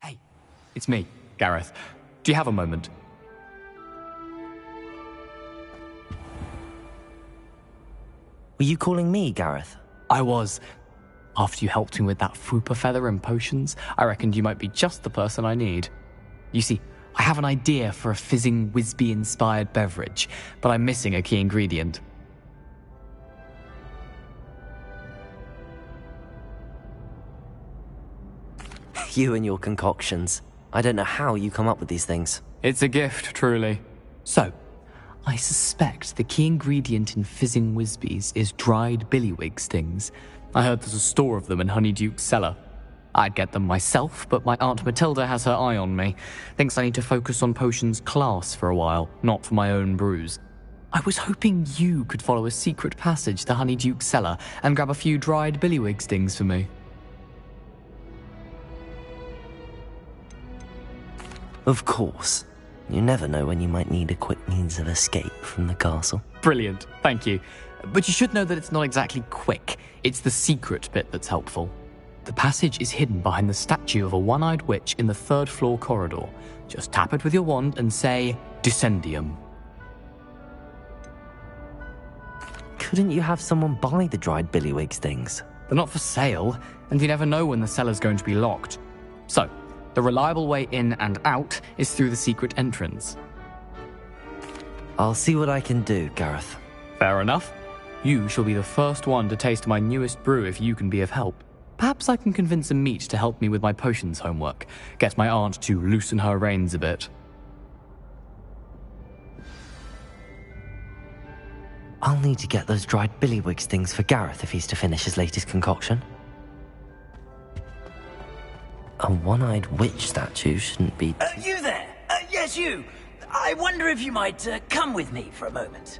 Hey, it's me, Gareth. Do you have a moment? Were you calling me, Gareth? I was. After you helped me with that fupa feather and potions, I reckoned you might be just the person I need. You see, I have an idea for a fizzing Whizbee-inspired beverage, but I'm missing a key ingredient. You and your concoctions. I don't know how you come up with these things. It's a gift, truly. So, I suspect the key ingredient in fizzing Whizbees is dried billywig stings. I heard there's a store of them in Honeyduke's cellar. I'd get them myself, but my Aunt Matilda has her eye on me. Thinks I need to focus on potions class for a while, not for my own brews. I was hoping you could follow a secret passage to Honeyduke's cellar and grab a few dried billywig stings for me. Of course. You never know when you might need a quick means of escape from the castle. Brilliant, thank you. But you should know that it's not exactly quick. It's the secret bit that's helpful. The passage is hidden behind the statue of a one-eyed witch in the third-floor corridor. Just tap it with your wand and say, Descendium. Couldn't you have someone buy the dried billywig stings? They're not for sale, and you never know when the cellar's going to be locked. So, the reliable way in and out is through the secret entrance. I'll see what I can do, Gareth. Fair enough. You shall be the first one to taste my newest brew if you can be of help. Perhaps I can convince a meat to help me with my potions homework. Get my aunt to loosen her reins a bit. I'll need to get those dried billywig stings for Gareth if he's to finish his latest concoction. A one-eyed witch statue shouldn't be... You there! Yes, you! I wonder if you might come with me for a moment.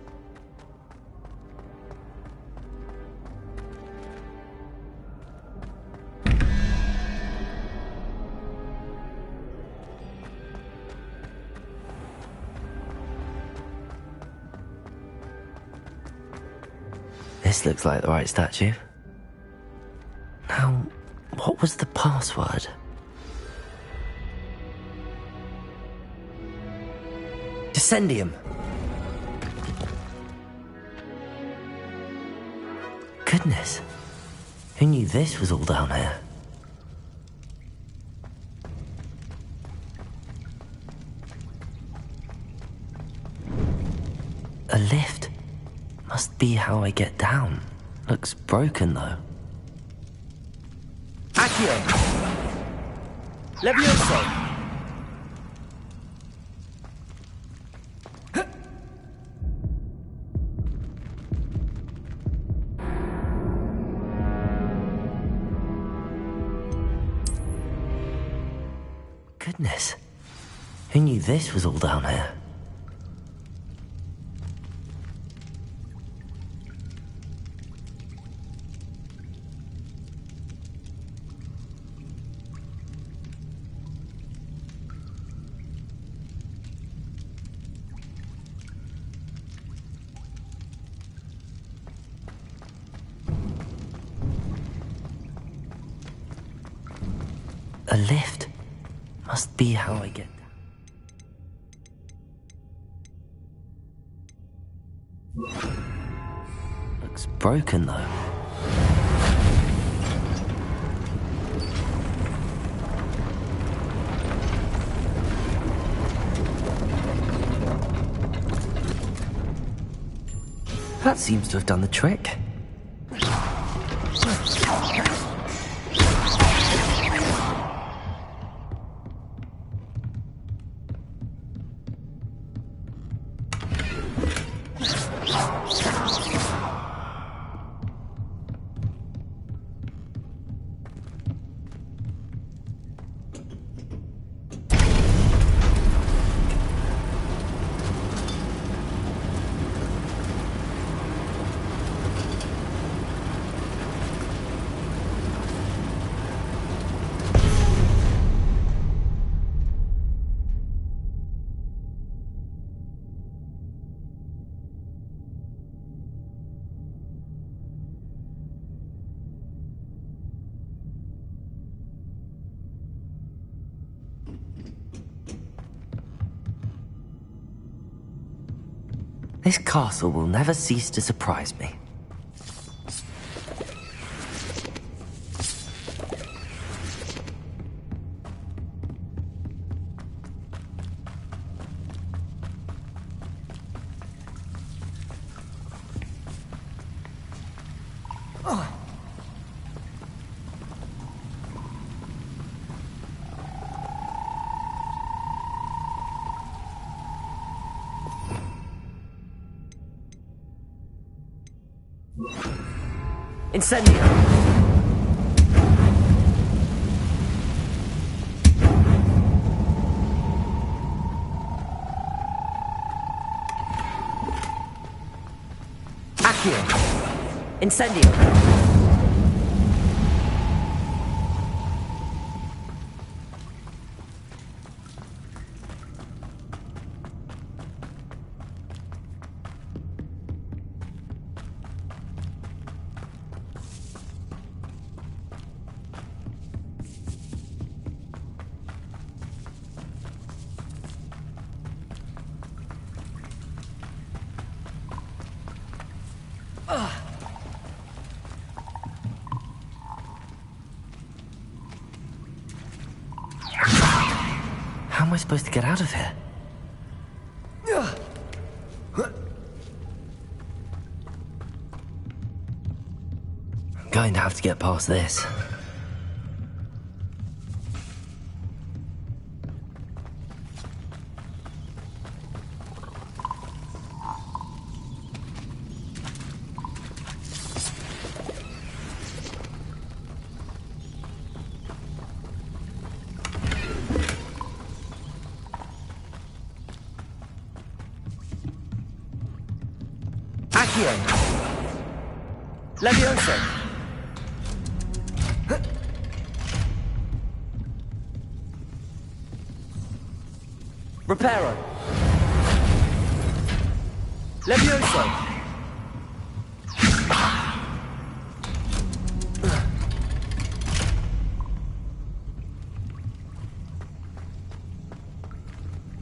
This looks like the right statue. Now, what was the password? Descendium. Goodness. Who knew this was all down here? A lift. Must be how I get down. Looks broken though. Accio! Levioso! Goodness. Who knew this was all down here? A lift. Must be how I get down. Looks broken though. That seems to have done the trick. This castle will never cease to surprise me. Incendio! Accio! Incendio! How am I supposed to get out of here? I'm going to have to get past this. Accio! Levioso! Reparo! Levioso!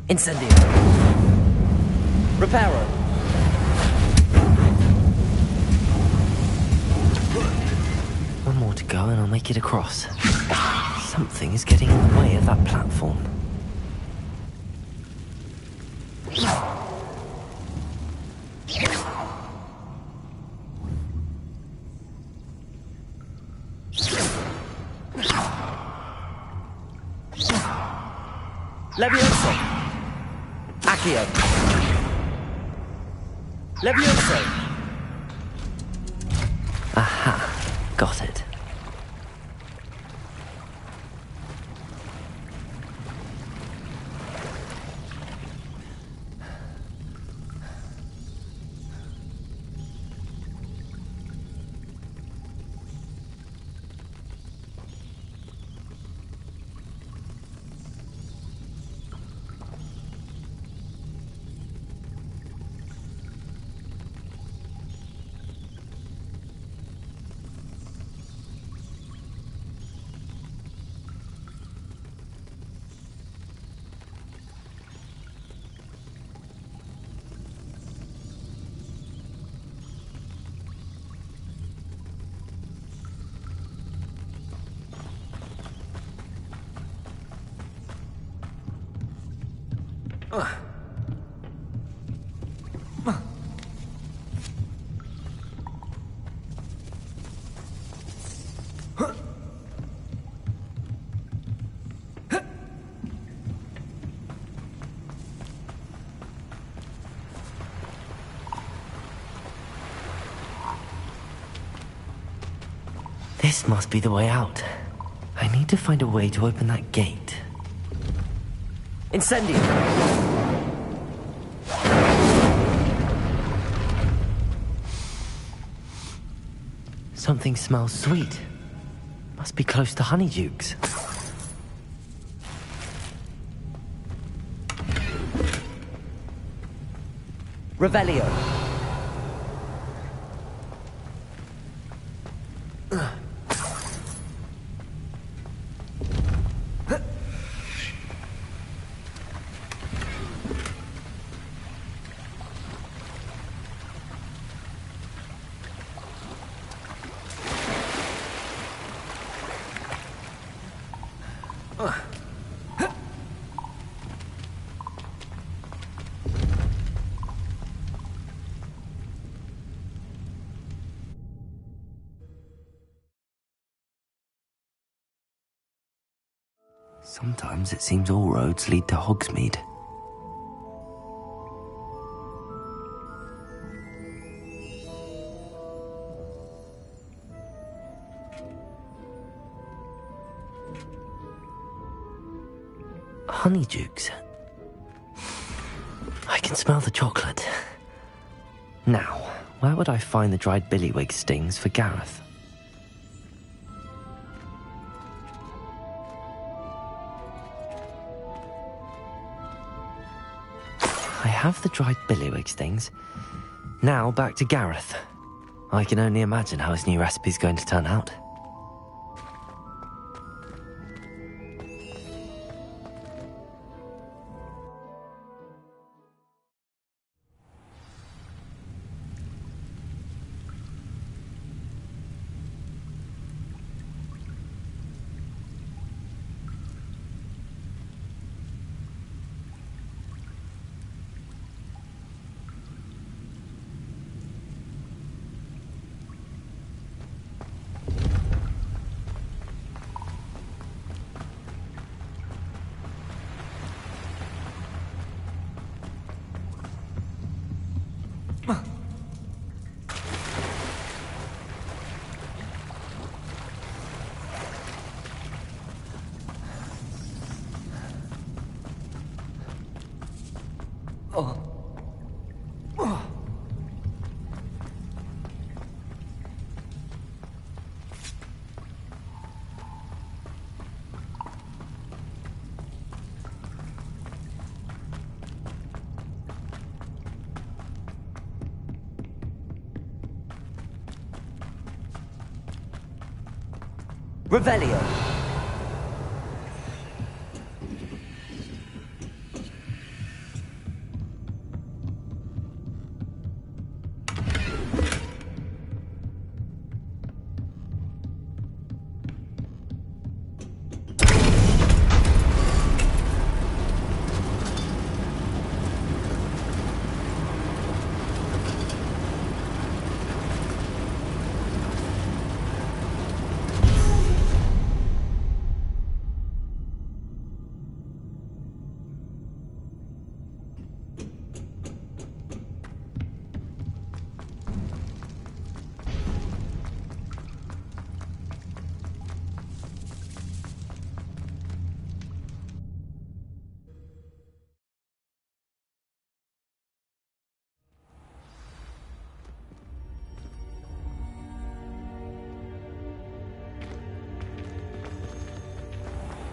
Incendio! Reparo! One more to go and I'll make it across. Something is getting in the way of that platform. Levioso! Accio! Levioso! Aha, got it. This must be the way out. I need to find a way to open that gate. Incendio! Something smells sweet. Must be close to Honeydukes. Revelio! Sometimes it seems all roads lead to Hogsmeade. Honeydukes. I can smell the chocolate. Now, where would I find the dried billywig stings for Gareth? I have the dried billywig stings. Now back to Gareth. I can only imagine how his new recipe's going to turn out. Revelio.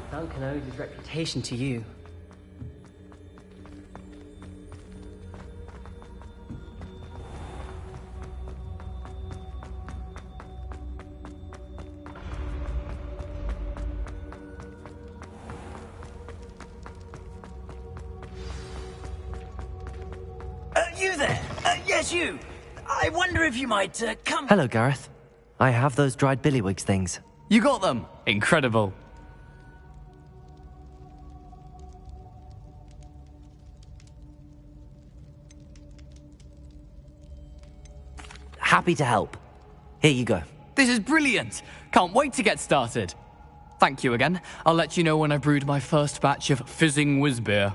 Duncan owed his reputation to you. You there? Yes, you. I wonder if you might come... Hello, Gareth. I have those dried billywig things. You got them! Incredible. Happy to help. Here you go. This is brilliant! Can't wait to get started. Thank you again. I'll let you know when I brewed my first batch of fizzing whiz beer.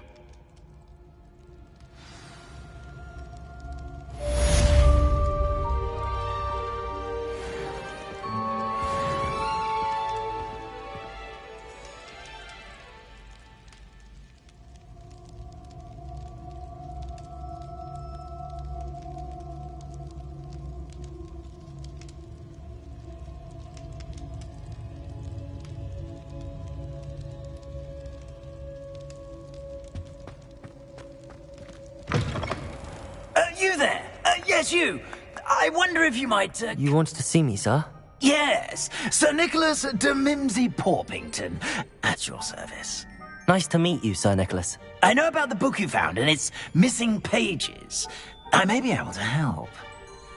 You there? Yes, you. I wonder if you might... You wanted to see me, sir? Yes, Sir Nicholas de Mimsy Porpington, at your service. Nice to meet you, Sir Nicholas. I know about the book you found and its missing pages. I may be able to help.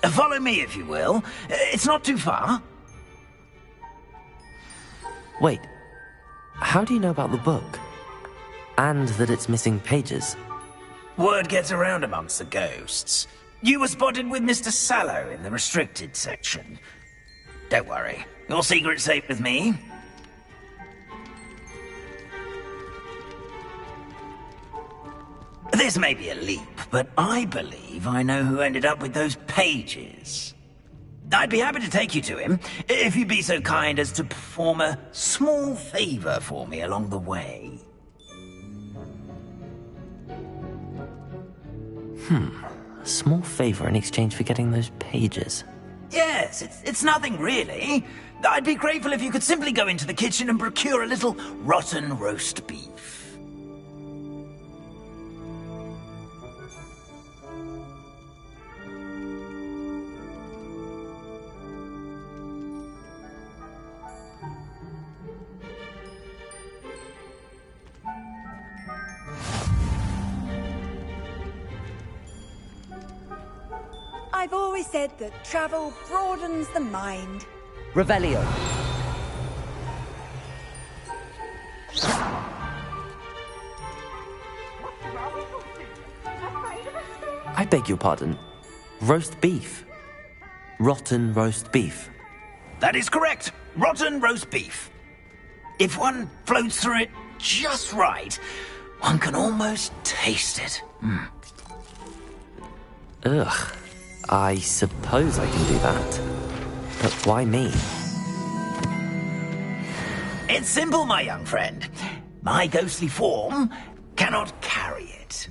Follow me, if you will. It's not too far. Wait. How do you know about the book? And that it's missing pages? Word gets around amongst the ghosts. You were spotted with Mr. Sallow in the restricted section. Don't worry, your secret's safe with me. This may be a leap, but I believe I know who ended up with those pages. I'd be happy to take you to him, if you'd be so kind as to perform a small favor for me along the way. A small favor in exchange for getting those pages. Yes, it's nothing really. I'd be grateful if you could simply go into the kitchen and procure a little rotten roast beef. I've always said that travel broadens the mind. Revelio. I beg your pardon. Roast beef. Rotten roast beef. That is correct. Rotten roast beef. If one floats through it just right, one can almost taste it. Ugh. I suppose I can do that. But why me? It's simple, my young friend. My ghostly form cannot carry it.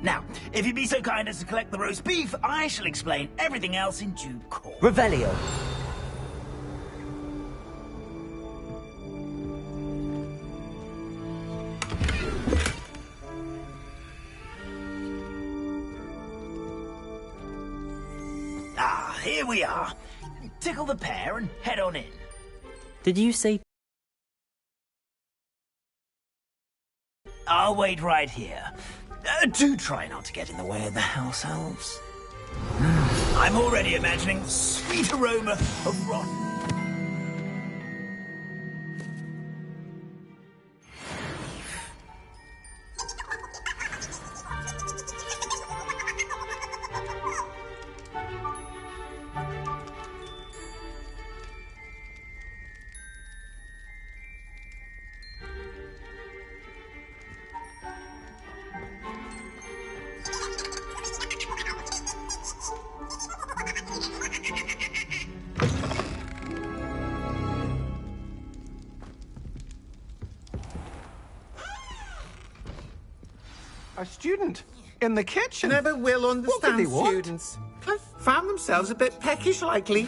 Now, if you'd be so kind as to collect the roast beef, I shall explain everything else in due course. Revelio. Ah, here we are. Tickle the pear and head on in. Did you say... I'll wait right here. Do try not to get in the way of the house elves. I'm already imagining the sweet aroma of rot. A student in the kitchen. Never will understand they want? students. They've found themselves a bit peckish likely.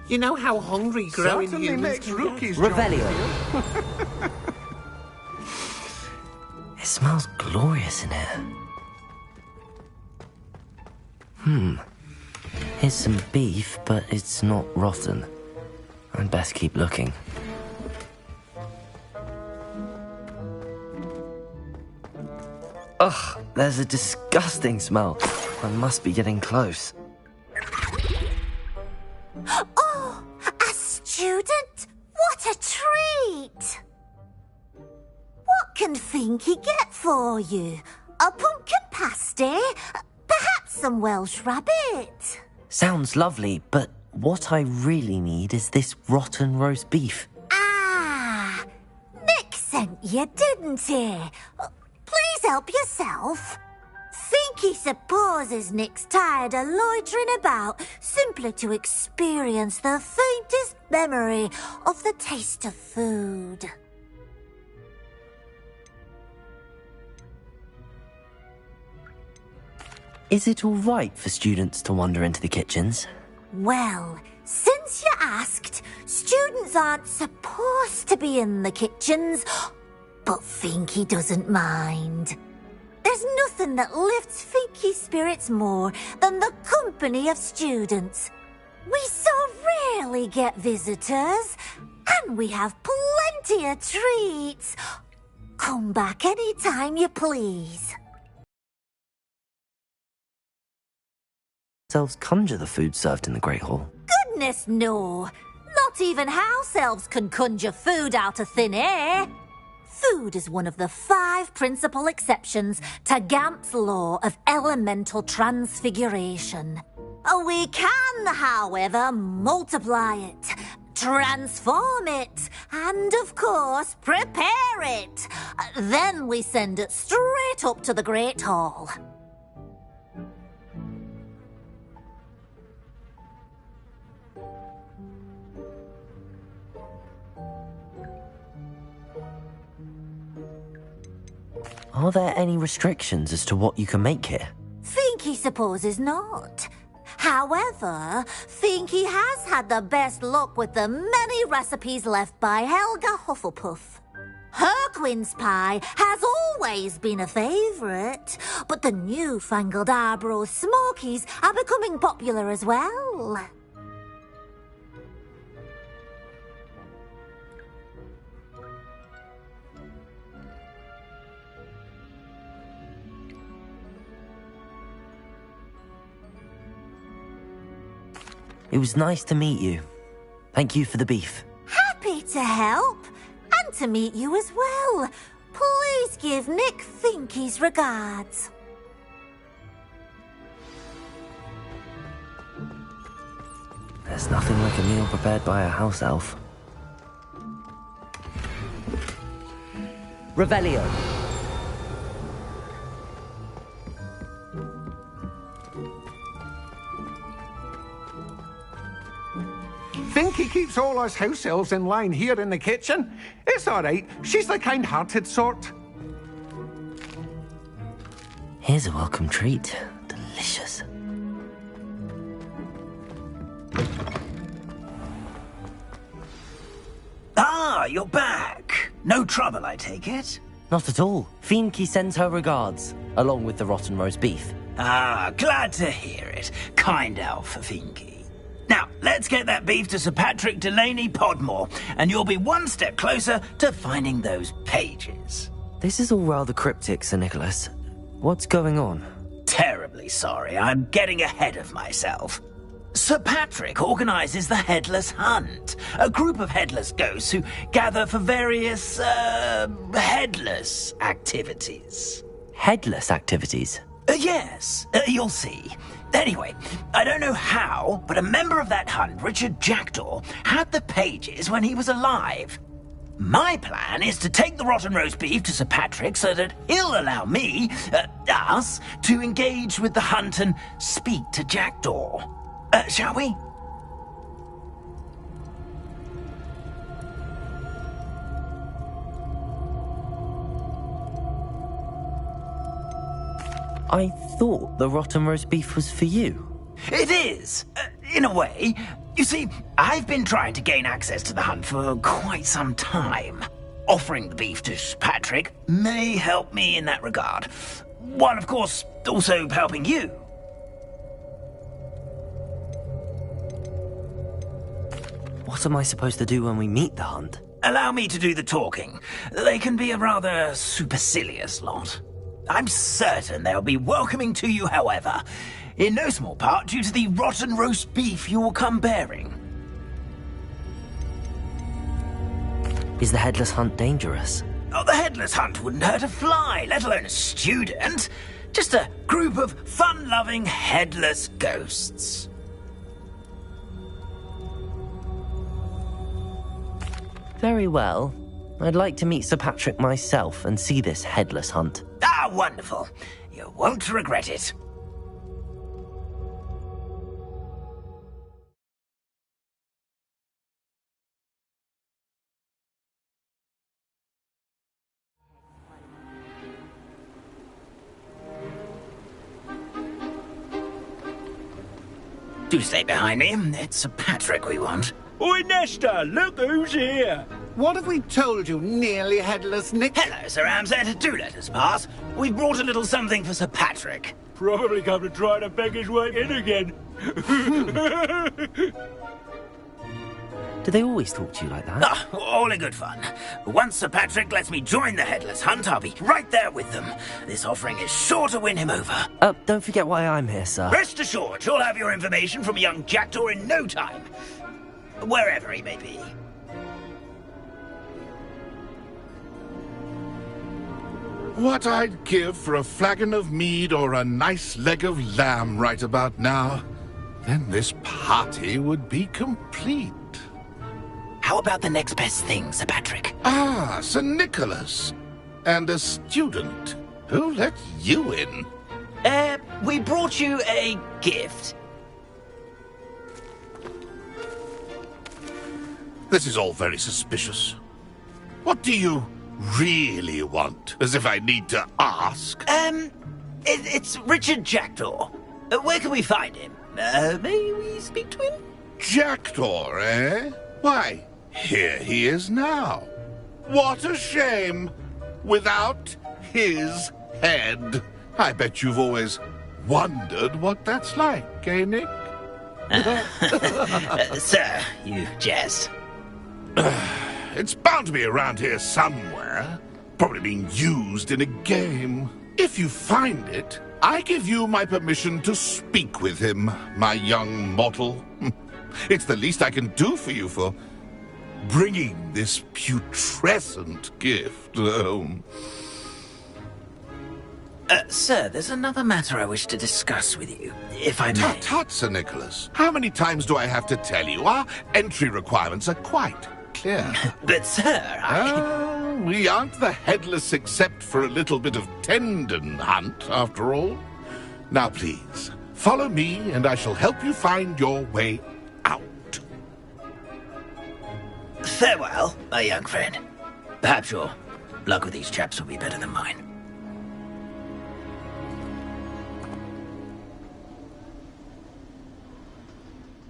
You know how hungry growing Certainly humans makes can rookies Revelio. It smells glorious in here. Here's some beef, but it's not rotten. I'd best keep looking. Ugh, there's a disgusting smell. I must be getting close. Oh, a student? What a treat! What can Finky get for you? A pumpkin pasty? Perhaps some Welsh rabbit? Sounds lovely, but what I really need is this rotten roast beef. Ah, Nick sent you, didn't he? Please help yourself. Finky supposes Nick's tired of loitering about simply to experience the faintest memory of the taste of food. Is it all right for students to wander into the kitchens? Well, since you asked, students aren't supposed to be in the kitchens, but Finky doesn't mind. There's nothing that lifts Finky's spirits more than the company of students. We so rarely get visitors, and we have plenty of treats. Come back any time you please. elves conjure the food served in the Great Hall? Goodness, no. Not even house elves can conjure food out of thin air. Food is one of the 5 principal exceptions to Gamp's law of elemental transfiguration. We can, however, multiply it, transform it, and of course, prepare it. Then we send it straight up to the Great Hall. Are there any restrictions as to what you can make here? Finky supposes not. However, Finky has had the best luck with the many recipes left by Helga Hufflepuff. Her quince pie has always been a favourite, but the newfangled Arbroath Smokies are becoming popular as well. It was nice to meet you. Thank you for the beef. Happy to help, and to meet you as well. Please give Nick Finky's regards. There's nothing like a meal prepared by a house elf. Revelio. Finky keeps all us house elves in line here in the kitchen. It's all right. She's the kind-hearted sort. Here's a welcome treat. Delicious. Ah, you're back. No trouble, I take it? Not at all. Finky sends her regards, along with the rotten roast beef. Ah, glad to hear it. Kind elf for Finky. Now, let's get that beef to Sir Patrick Delaney Podmore, and you'll be one step closer to finding those pages. This is all rather cryptic, Sir Nicholas. What's going on? Terribly sorry, I'm getting ahead of myself. Sir Patrick organises the Headless Hunt, a group of headless ghosts who gather for various, headless activities. Headless activities? Yes, you'll see. Anyway, I don't know how, but a member of that hunt, Richard Jackdaw, had the pages when he was alive. My plan is to take the rotten roast beef to Sir Patrick so that he'll allow me, us, to engage with the hunt and speak to Jackdaw. Shall we? I thought the rotten roast beef was for you. It is, in a way. You see, I've been trying to gain access to the hunt for quite some time. Offering the beef to Sir Patrick may help me in that regard. While, of course, also helping you. What am I supposed to do when we meet the hunt? Allow me to do the talking. They can be a rather supercilious lot. I'm certain they'll be welcoming to you, however, in no small part due to the rotten roast beef you will come bearing. Is the Headless Hunt dangerous? Oh, the Headless Hunt wouldn't hurt a fly, let alone a student. Just a group of fun-loving headless ghosts. Very well. I'd like to meet Sir Patrick myself and see this Headless Hunt. Ah, wonderful. You won't regret it. Do stay behind me. It's Sir Patrick we want. Oi, Nesta, look who's here. What have we told you, nearly headless Nick? Hello, Sir Ramsett. Do let us pass. We've brought a little something for Sir Patrick. Probably come to try to beg his way in again. Do they always talk to you like that? Ah, all in good fun. Once Sir Patrick lets me join the Headless Hunt, I'll be right there with them. This offering is sure to win him over. Don't forget why I'm here, sir. Rest assured, you'll have your information from young Jackdaw in no time. Wherever he may be. What I'd give for a flagon of mead or a nice leg of lamb right about now. Then this party would be complete. How about the next best thing, Sir Patrick? Ah, Sir Nicholas. And a student. Who let you in? We brought you a gift. This is all very suspicious. What do you really want? As if I need to ask. It's Richard Jackdaw. Where can we find him? May we speak to him? Jackdaw, eh? Why, here he is now. What a shame. Without his head. I bet you've always wondered what that's like, eh, Nick? Sir, you jest. It's bound to be around here somewhere. Probably being used in a game. If you find it, I give you my permission to speak with him, my young mortal. It's the least I can do for you for bringing this putrescent gift home. Sir, there's another matter I wish to discuss with you, if I may. Tut, tut, Sir Nicholas. How many times do I have to tell you? Our entry requirements are quite clear. But, sir, we aren't the Headless except for a little bit of tendon hunt, after all. Now, please, follow me, and I shall help you find your way out. Farewell, my young friend. Perhaps your luck with these chaps will be better than mine.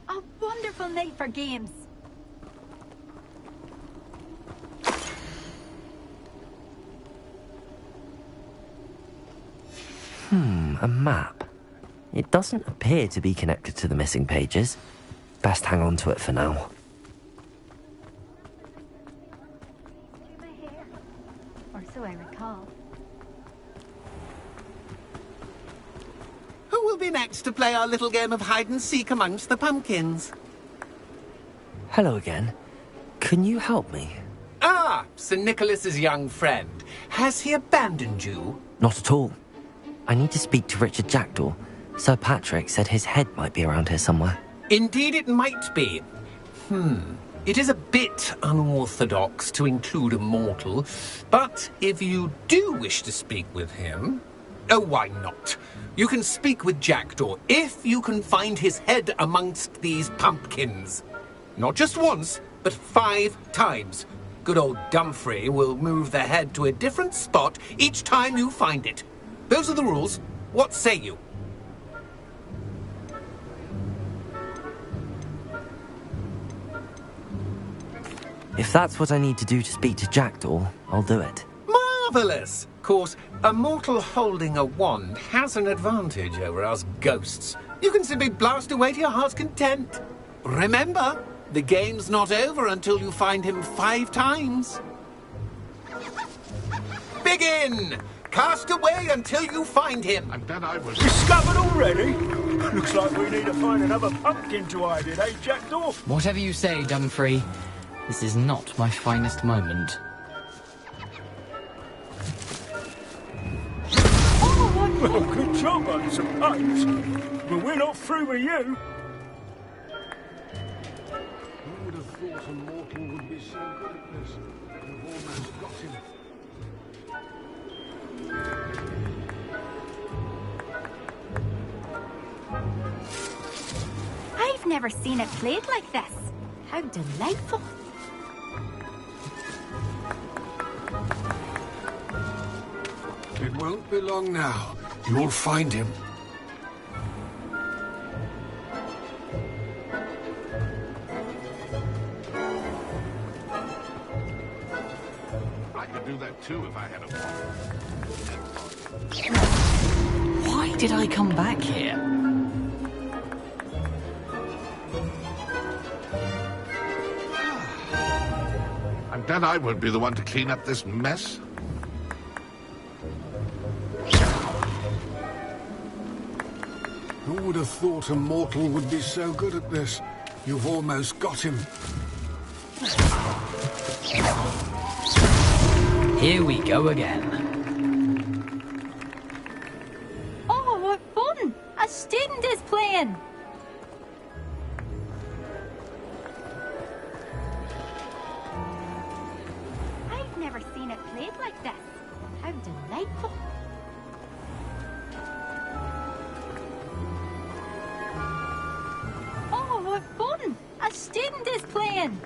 A wonderful night for games. A map. It doesn't appear to be connected to the missing pages. Best hang on to it for now. Or so I recall. Who will be next to play our little game of hide-and-seek amongst the pumpkins? Hello again. Can you help me? Ah, Sir Nicholas's young friend. Has he abandoned you? Not at all. I need to speak to Richard Jackdaw. Sir Patrick said his head might be around here somewhere. Indeed it might be. It is a bit unorthodox to include a mortal, but if you do wish to speak with him... Oh, why not? You can speak with Jackdaw if you can find his head amongst these pumpkins. Not just once, but 5 times. Good old Dumfrey will move the head to a different spot each time you find it. Those are the rules. What say you? If that's what I need to do to speak to Jackdaw, I'll do it. Marvellous! Of course, a mortal holding a wand has an advantage over us ghosts. You can simply blast away to your heart's content. Remember, the game's not over until you find him 5 times. Begin! Cast away until you find him. I bet I was... Discovered already? Looks like we need to find another pumpkin to hide in, eh, Jackdaw? Whatever you say, Dumfrey. This is not my finest moment. Well, good job, I suppose. But we're not through with you. Who would have thought a mortal would be so good at this? You've almost got him. I've never seen it played like this. How delightful. It won't be long now. You'll find him. I could do that too if I had a wand. Why did I come back here? Glad I won't be the one to clean up this mess. Who would have thought a mortal would be so good at this? You've almost got him. Here we go again. Oh, what fun! A student is playing! I've never seen it played like this. How delightful! Oh, what fun! A student is playing!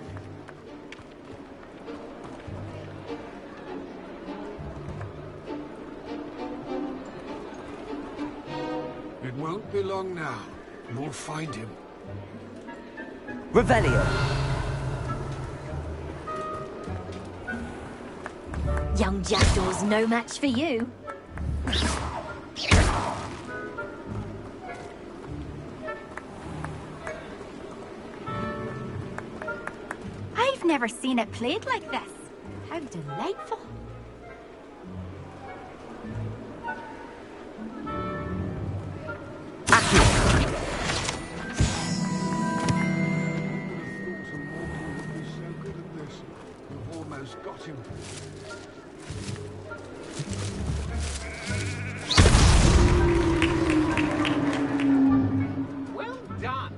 It won't be long now. You'll find him. Revelio. Young Jackdaw's no match for you. I've never seen it played like this. How delightful. You've almost got him. Well done.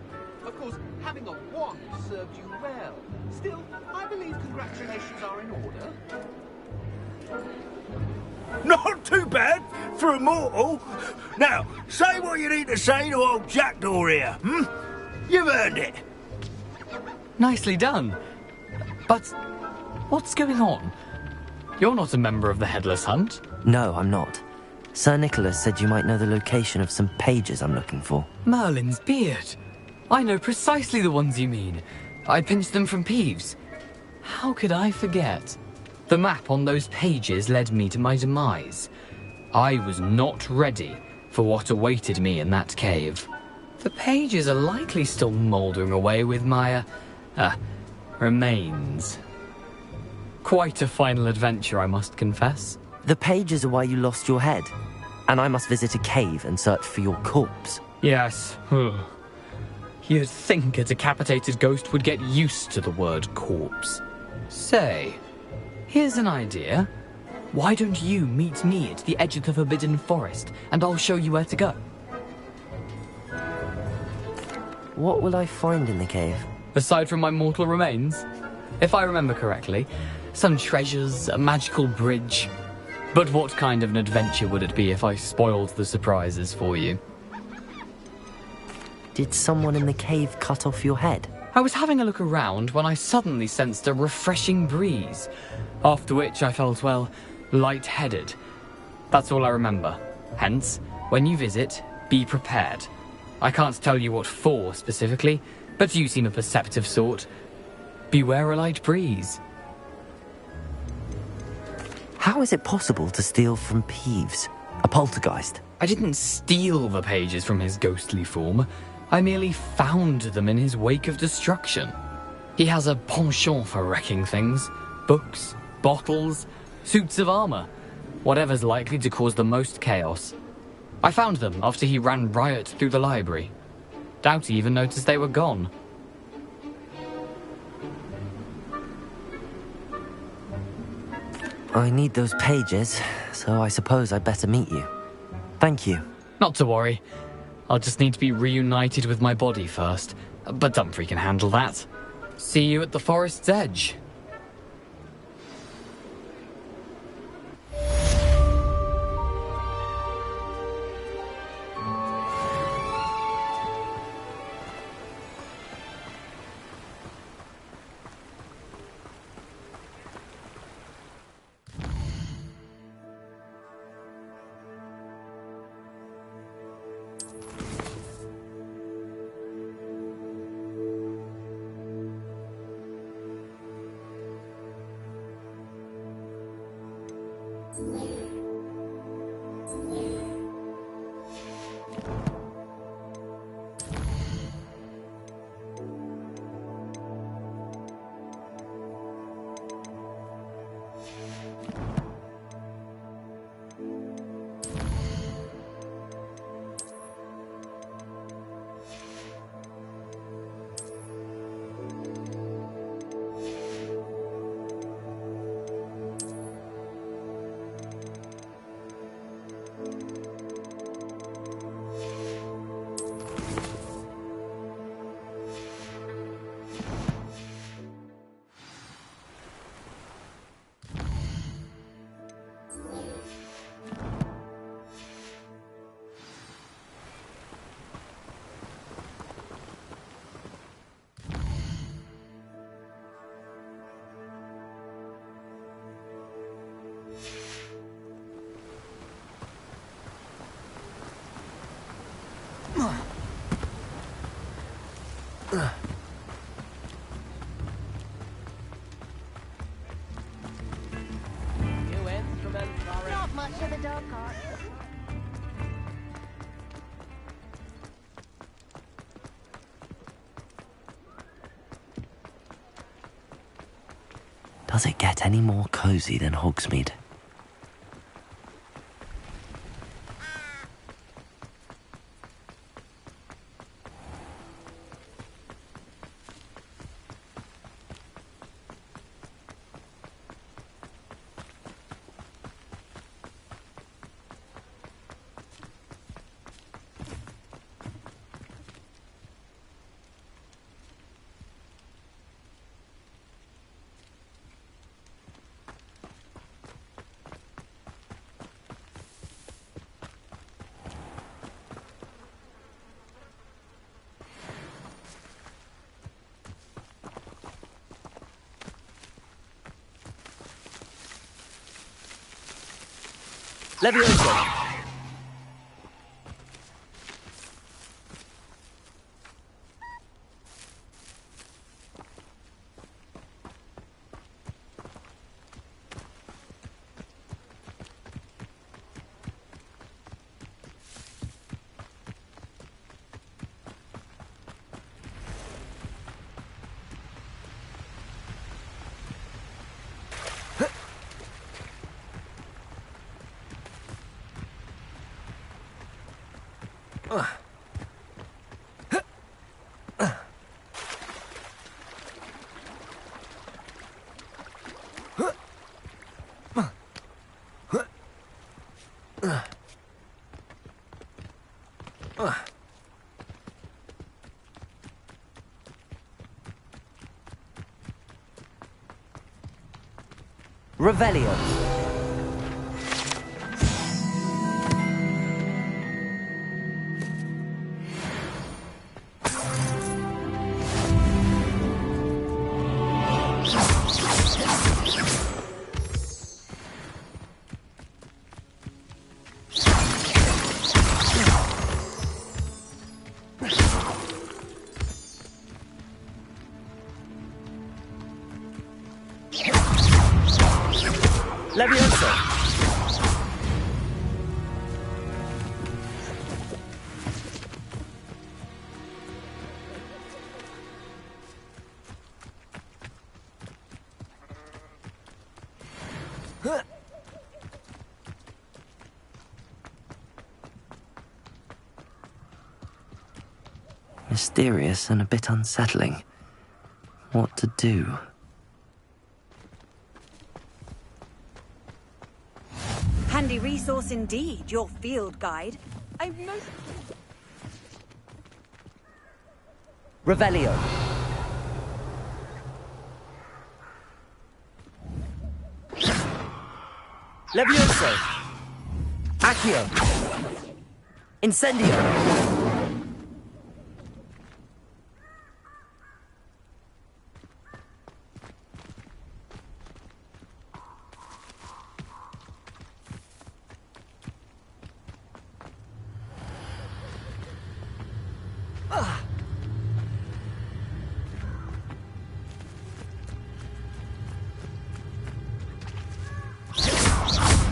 Of course, having a wand served you well. Still, I believe congratulations are in order. Not too bad for a mortal. Now, say what you need to say to old Jackdaw here, hmm? You've earned it. Nicely done. But what's going on? You're not a member of the Headless Hunt. No, I'm not. Sir Nicholas said you might know the location of some pages I'm looking for. Merlin's beard. I know precisely the ones you mean. I pinched them from Peeves. How could I forget? The map on those pages led me to my demise. I was not ready for what awaited me in that cave. The pages are likely still mouldering away with my, remains. Quite a final adventure, I must confess. The pages are why you lost your head, and I must visit a cave and search for your corpse. Yes. You'd think a decapitated ghost would get used to the word corpse. Say, here's an idea. Why don't you meet me at the edge of the Forbidden Forest, and I'll show you where to go? What will I find in the cave? Aside from my mortal remains? If I remember correctly, some treasures, a magical bridge. But what kind of an adventure would it be if I spoiled the surprises for you? Did someone in the cave cut off your head? I was having a look around when I suddenly sensed a refreshing breeze, after which I felt, well, lightheaded. That's all I remember. Hence, when you visit, be prepared. I can't tell you what for specifically, but you seem a perceptive sort. Beware a light breeze. How is it possible to steal from Peeves, a poltergeist? I didn't steal the pages from his ghostly form. I merely found them in his wake of destruction. He has a penchant for wrecking things. Books, bottles, suits of armor. Whatever's likely to cause the most chaos. I found them after he ran riot through the library. Doubt he even noticed they were gone. I need those pages, so I suppose I'd better meet you. Thank you. Not to worry. I'll just need to be reunited with my body first. But Dumfries can handle that. See you at the forest's edge. Not much of a dog cart. Does it get any more cozy than Hogsmeade? Levioso! Revelio. Levioso. Mysterious and a bit unsettling. What to do? Handy resource indeed, your field guide. Revelio. Levioso. Accio. Incendio.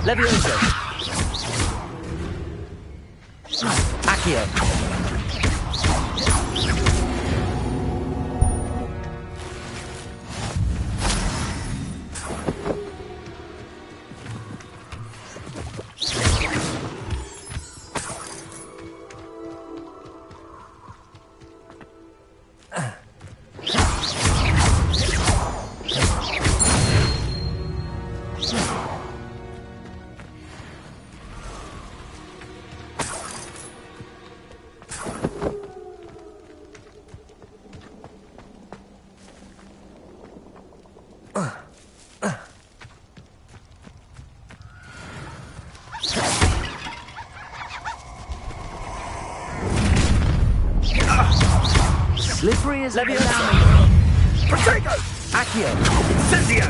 Levioso. Accio. Slippery as Levioso. Protego. Accio. Incendio.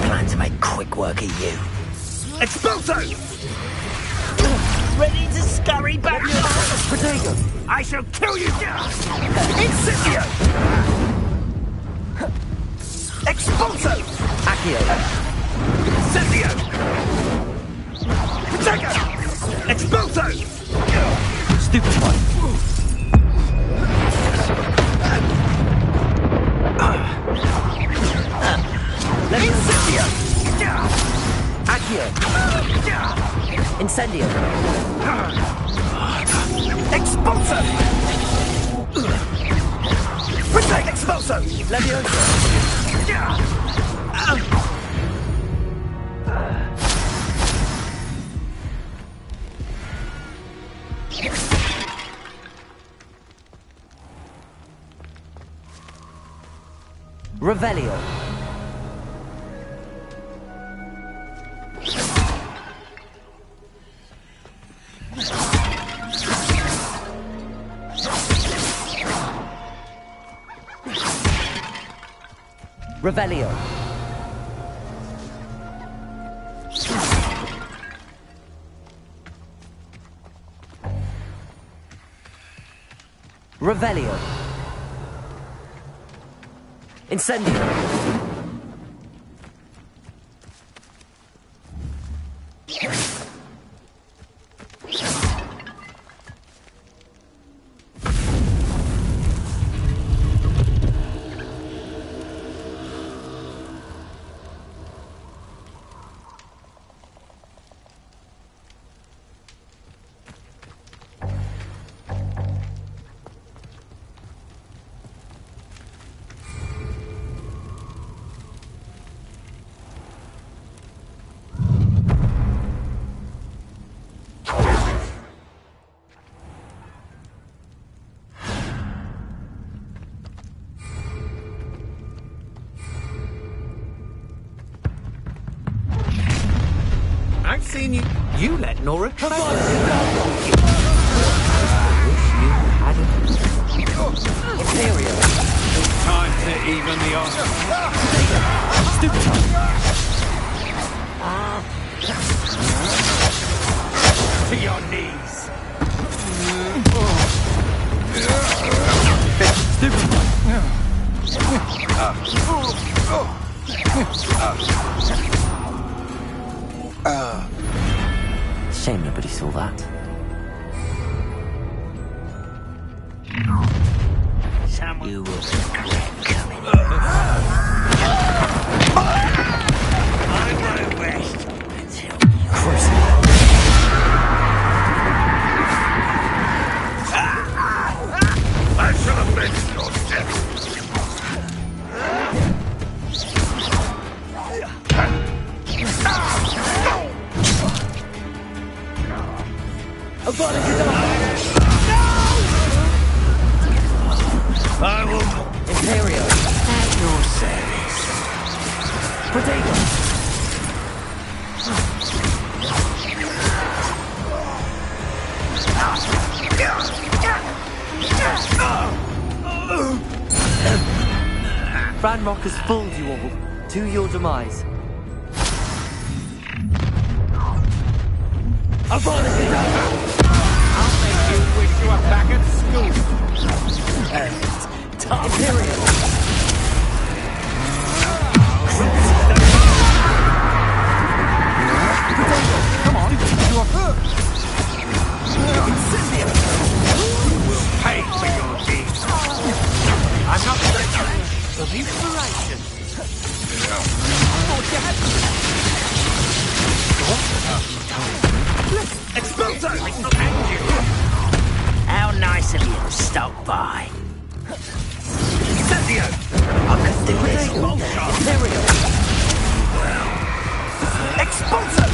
Plan to make quick work of you. Expulso. Ready to scurry back. Protego. Protego! I shall kill you! Incendio! Expulso! Accio! Incendio! Protego! Expulso! Stupefy! Incendio! Accio! Incendio! Expulso! Protect Expulso! Levioso! Revelio! Revelio! Revelio! Incendio! I've seen you. You let Nora try. Imperial! Time to even the odds. To your knees. Shame nobody saw that. You will regret coming. I won't rest until you. I shall avenge your death. I will. Imperial! At your service. Protego! Ranrock has fooled you all, to your demise. I'll make you wish you were back at school. Imperial! Come on, you are hurt. You will pay for your deeds. I'm not ready of inspiration. Expulso! And you! How nice of you to stop by. Incendio! I could do this all Imperial! Expulso!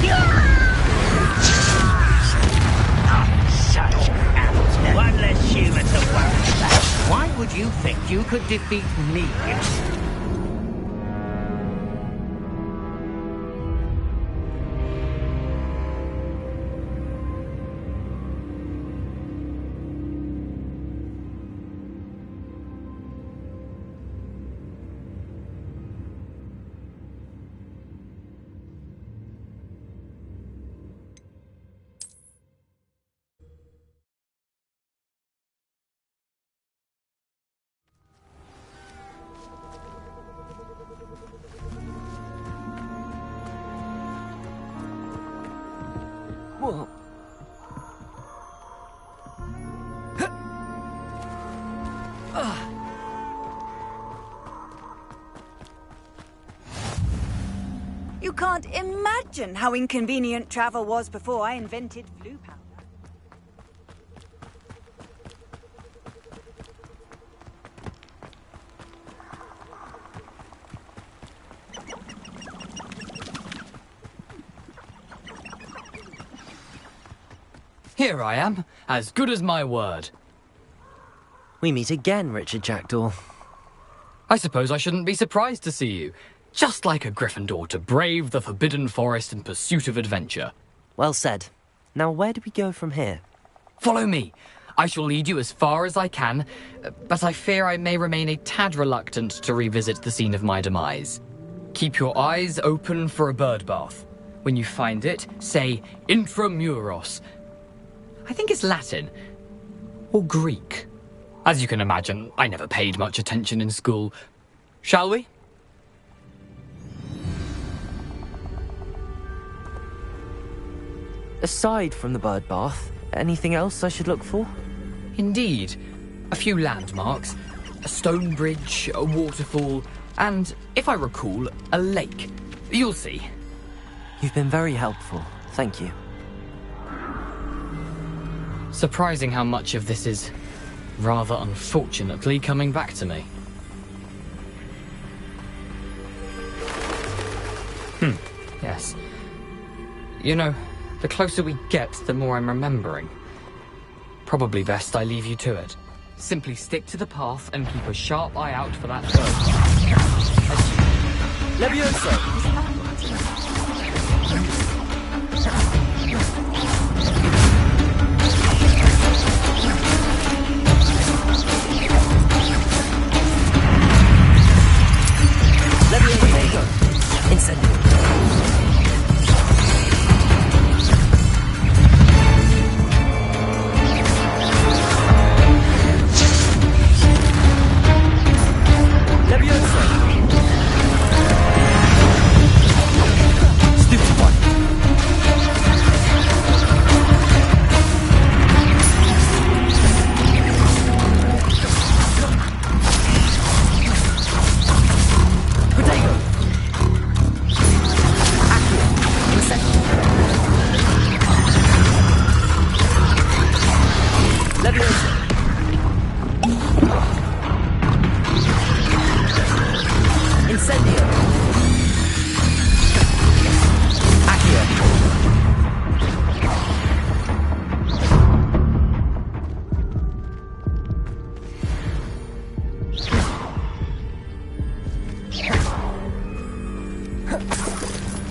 such amateur. One less human to worry about. Why would you think you could defeat me? can't imagine how inconvenient travel was before I invented blue powder. Here I am, as good as my word. We meet again, Richard Jackdaw. I suppose I shouldn't be surprised to see you. Just like a Gryffindor to brave the Forbidden Forest in pursuit of adventure. Well said. Now where do we go from here? Follow me. I shall lead you as far as I can, but I fear I may remain a tad reluctant to revisit the scene of my demise. Keep your eyes open for a bird bath. When you find it, say Intramuros. I think it's Latin. Or Greek. As you can imagine, I never paid much attention in school. Shall we? Aside from the bird bath, anything else I should look for? Indeed. A few landmarks. A stone bridge, a waterfall, and, if I recall, a lake. You'll see. You've been very helpful. Thank you. Surprising how much of this is, rather unfortunately, coming back to me. Yes. You know, the closer we get, the more I'm remembering. Probably best I leave you to it. Simply stick to the path and keep a sharp eye out for that bird. Levioso!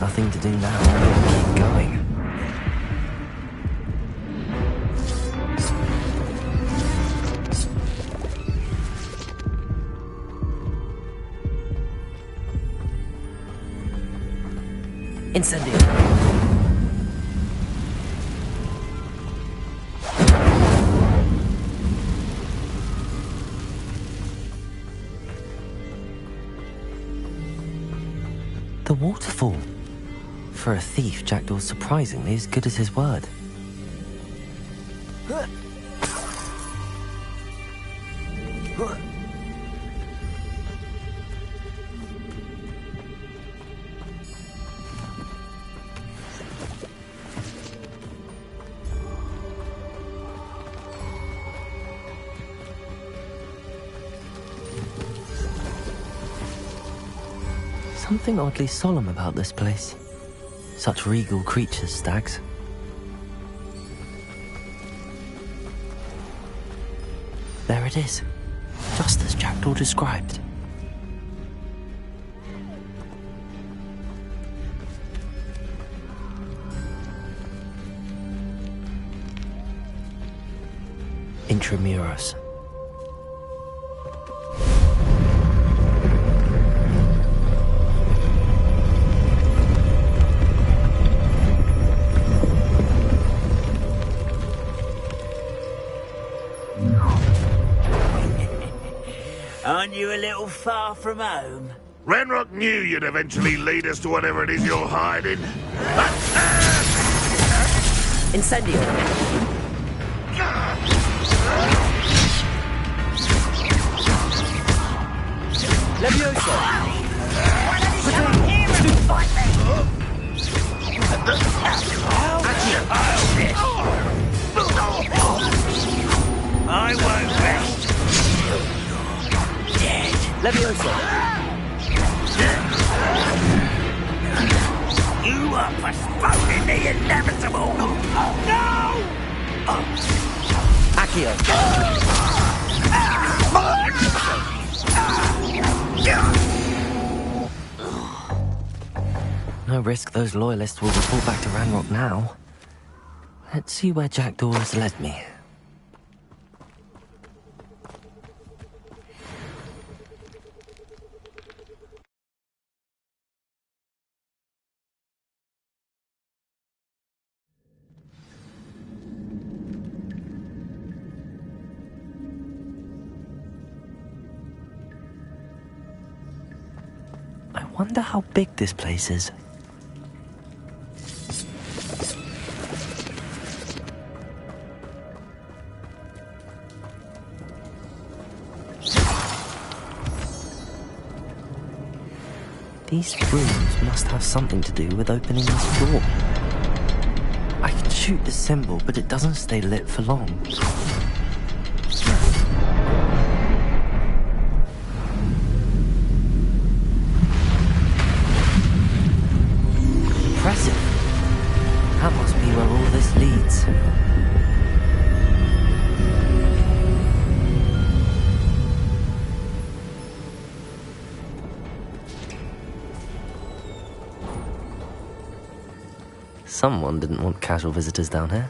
Nothing to do now. Keep going. Incendio. The waterfall. For a thief, Jackdaw's surprisingly as good as his word. Something oddly solemn about this place. Such regal creatures, stags. There it is, just as Jackdaw described. Intramuros. Aren't you a little far from home? Renrock knew you'd eventually lead us to whatever it is you're hiding. Incendio. Levioso. Fight me! I won't rest. Dead. Leviosa. You are postponing the inevitable. No! Accio. No risk those loyalists will report back to Ranrock now. Let's see where Jackdaw has led me. I wonder how big this place is. These runes must have something to do with opening this door. I can shoot the symbol, but it doesn't stay lit for long. Impressive. That must be where all this leads. Someone didn't want casual visitors down here.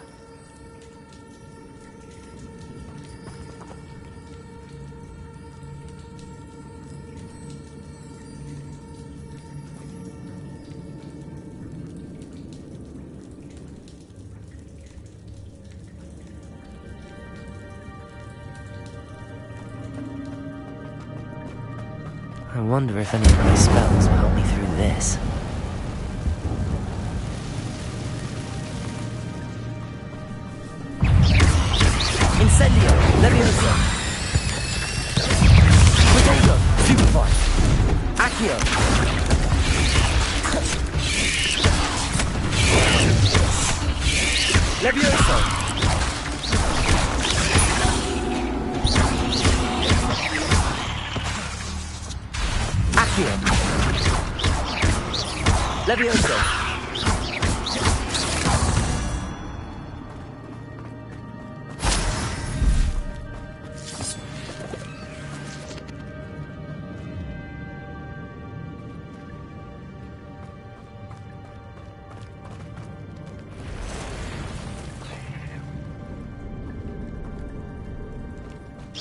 I wonder if any of my spells will help me through this. Incendio! Leviosa! Potato! Stupefy! Accio! Leviosa! Accio! Leviosa!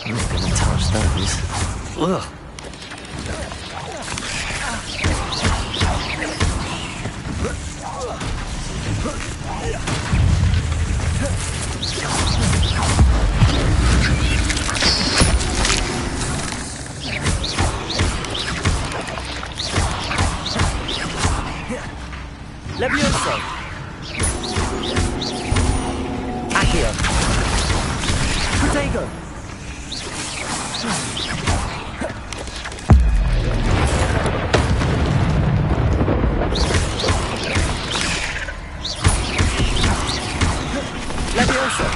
I'm not gonna touch those. Ugh. Leviosa! Accio! Protego! Leviosa!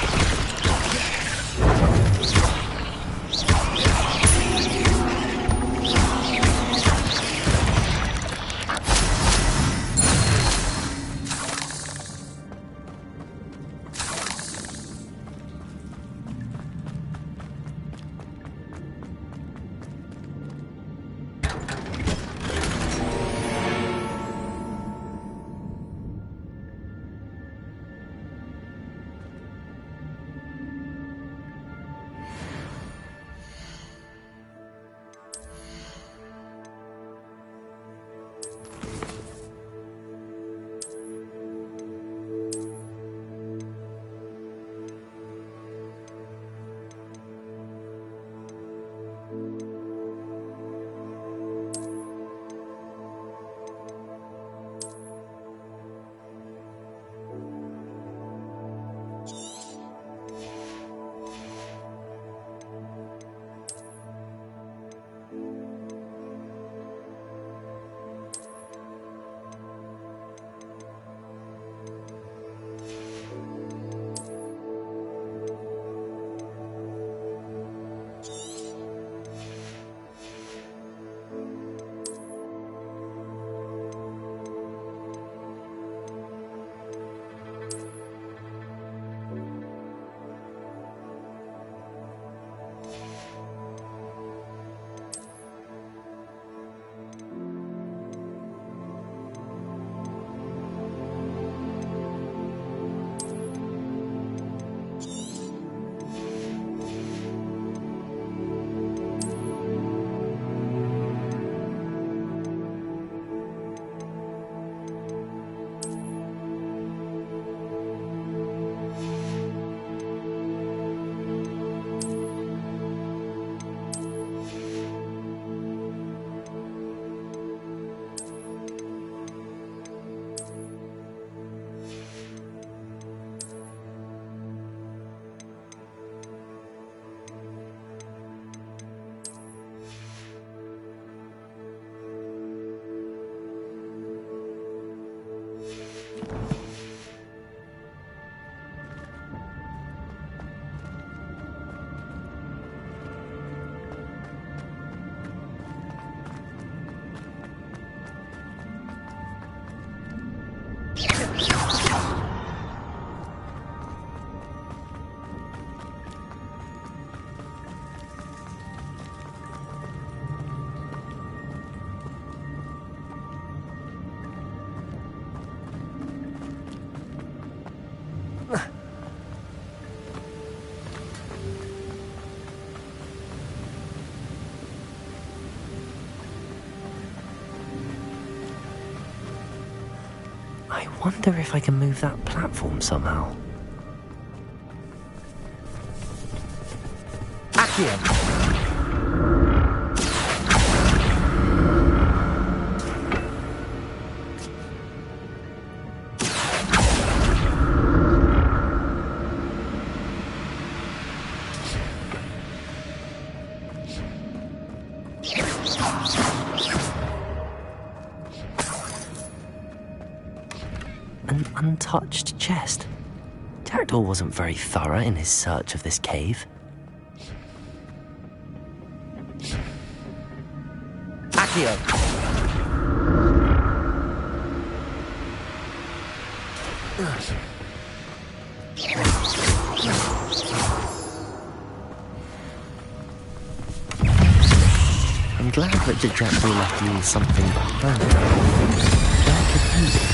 wonder if I can move that platform somehow. Accio! An untouched chest. Jackdaw wasn't very thorough in his search of this cave. Accio! I'm glad Richard Jackdaw left me something behind. Where could he be?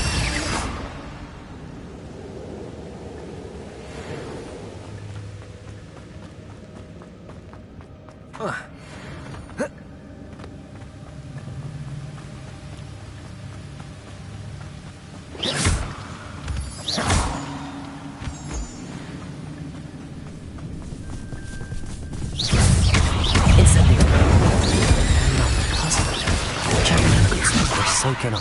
So can I.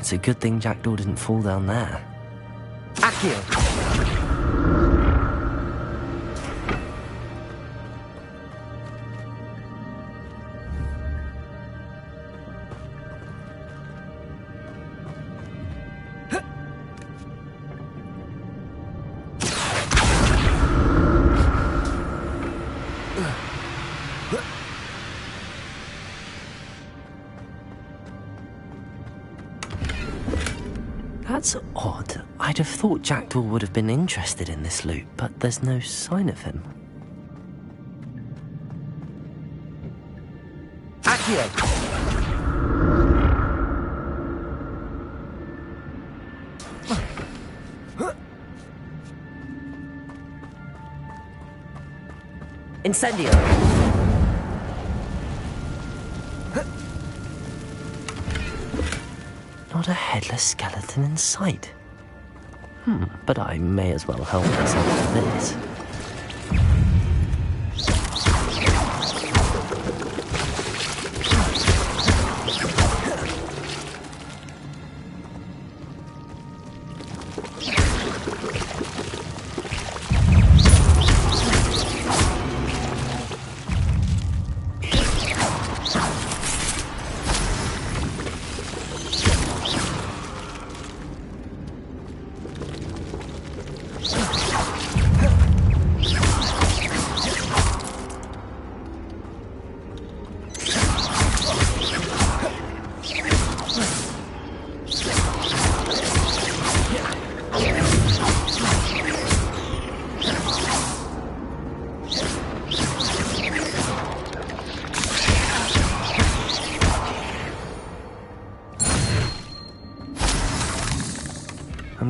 It's a good thing Jackdaw didn't fall down there. Accio! That's odd. I'd have thought Jackdaw would have been interested in this loot, but there's no sign of him. Accio! Incendio! Not a headless skeleton in sight. But I may as well help myself to this.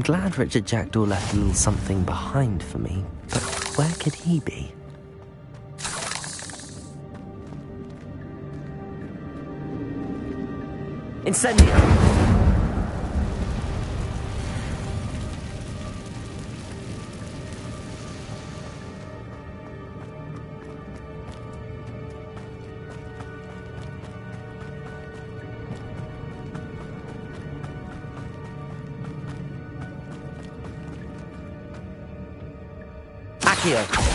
I'm glad Richard Jackdaw left a little something behind for me, but where could he be? Incendio! Accio!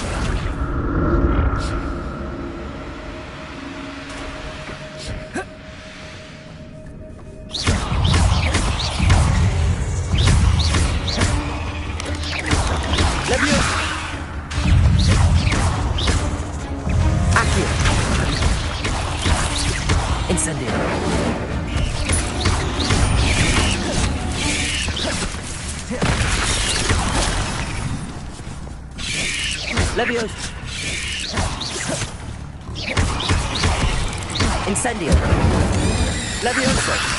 Leviosa! Incendio! Leviosa!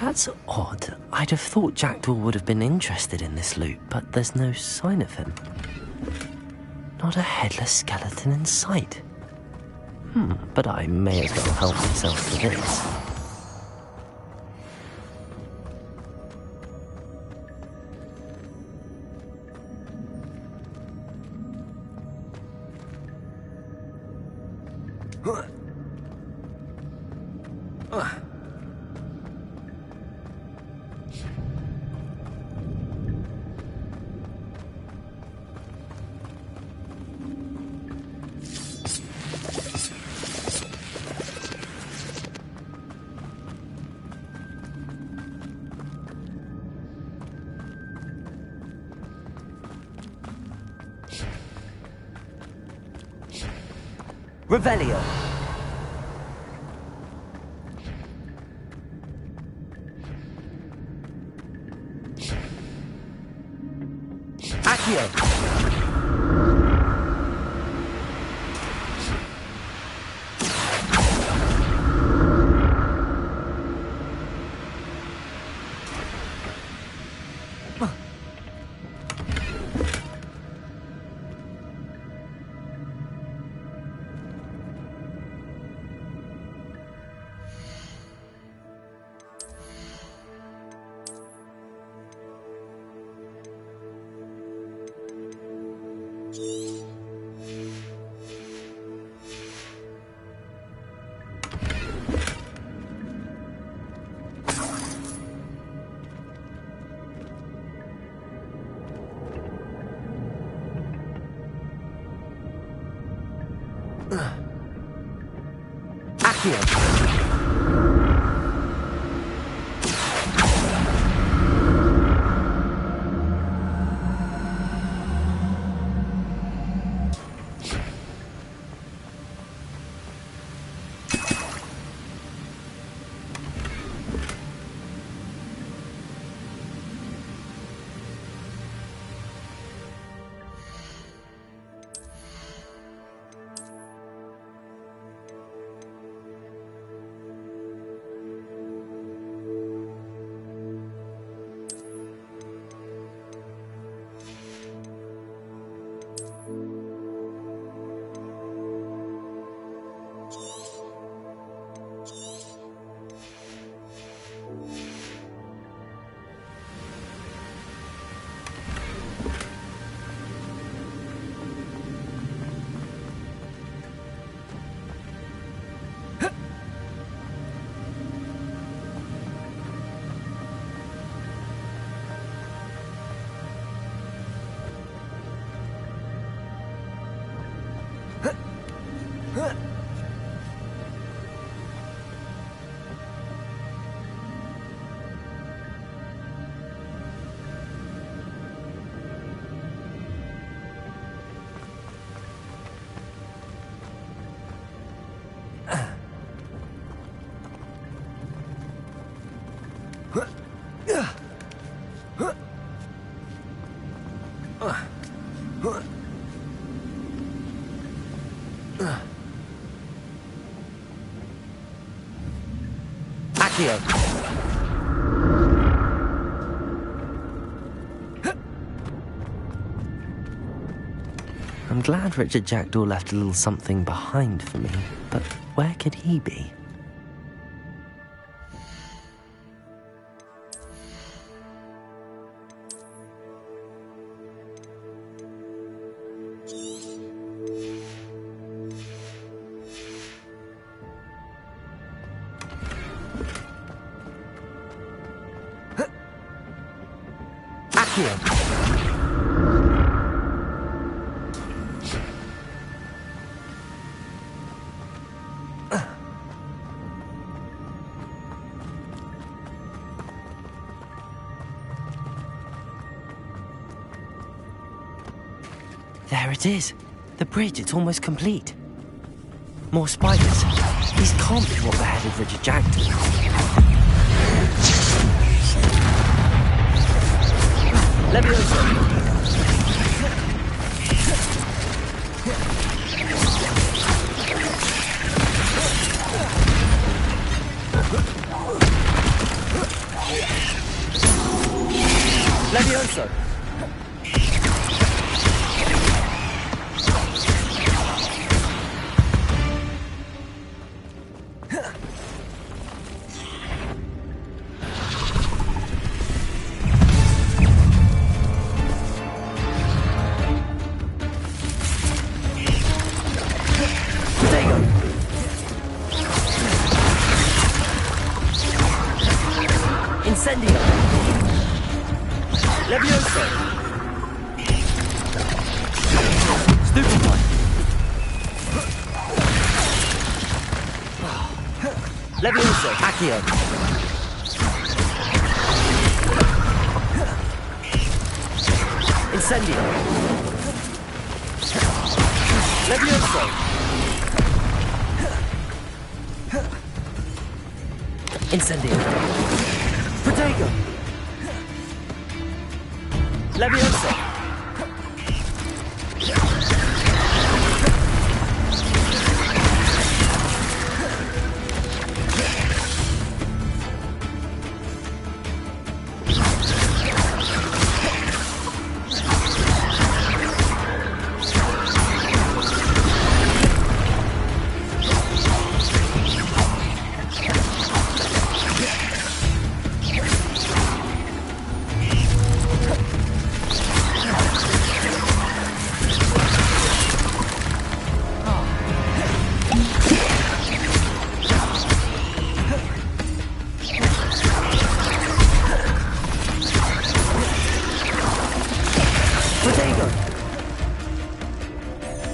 That's odd. I'd have thought Jackdaw would have been interested in this loot, but there's no sign of him. Not a headless skeleton in sight. But I may as well help myself to this. Revelio. Accio. Accio. Accio. I'm glad Richard Jackdaw left a little something behind for me, but where could he be? There it is. The bridge, it's almost complete. More spiders. These can't be what beheaded Richard Jackdaw. Levioso. Levioso. Incendio! Levioso! Stupefy! Levioso! Accio! Incendio! Levioso! Incendio! Protego! Levioso!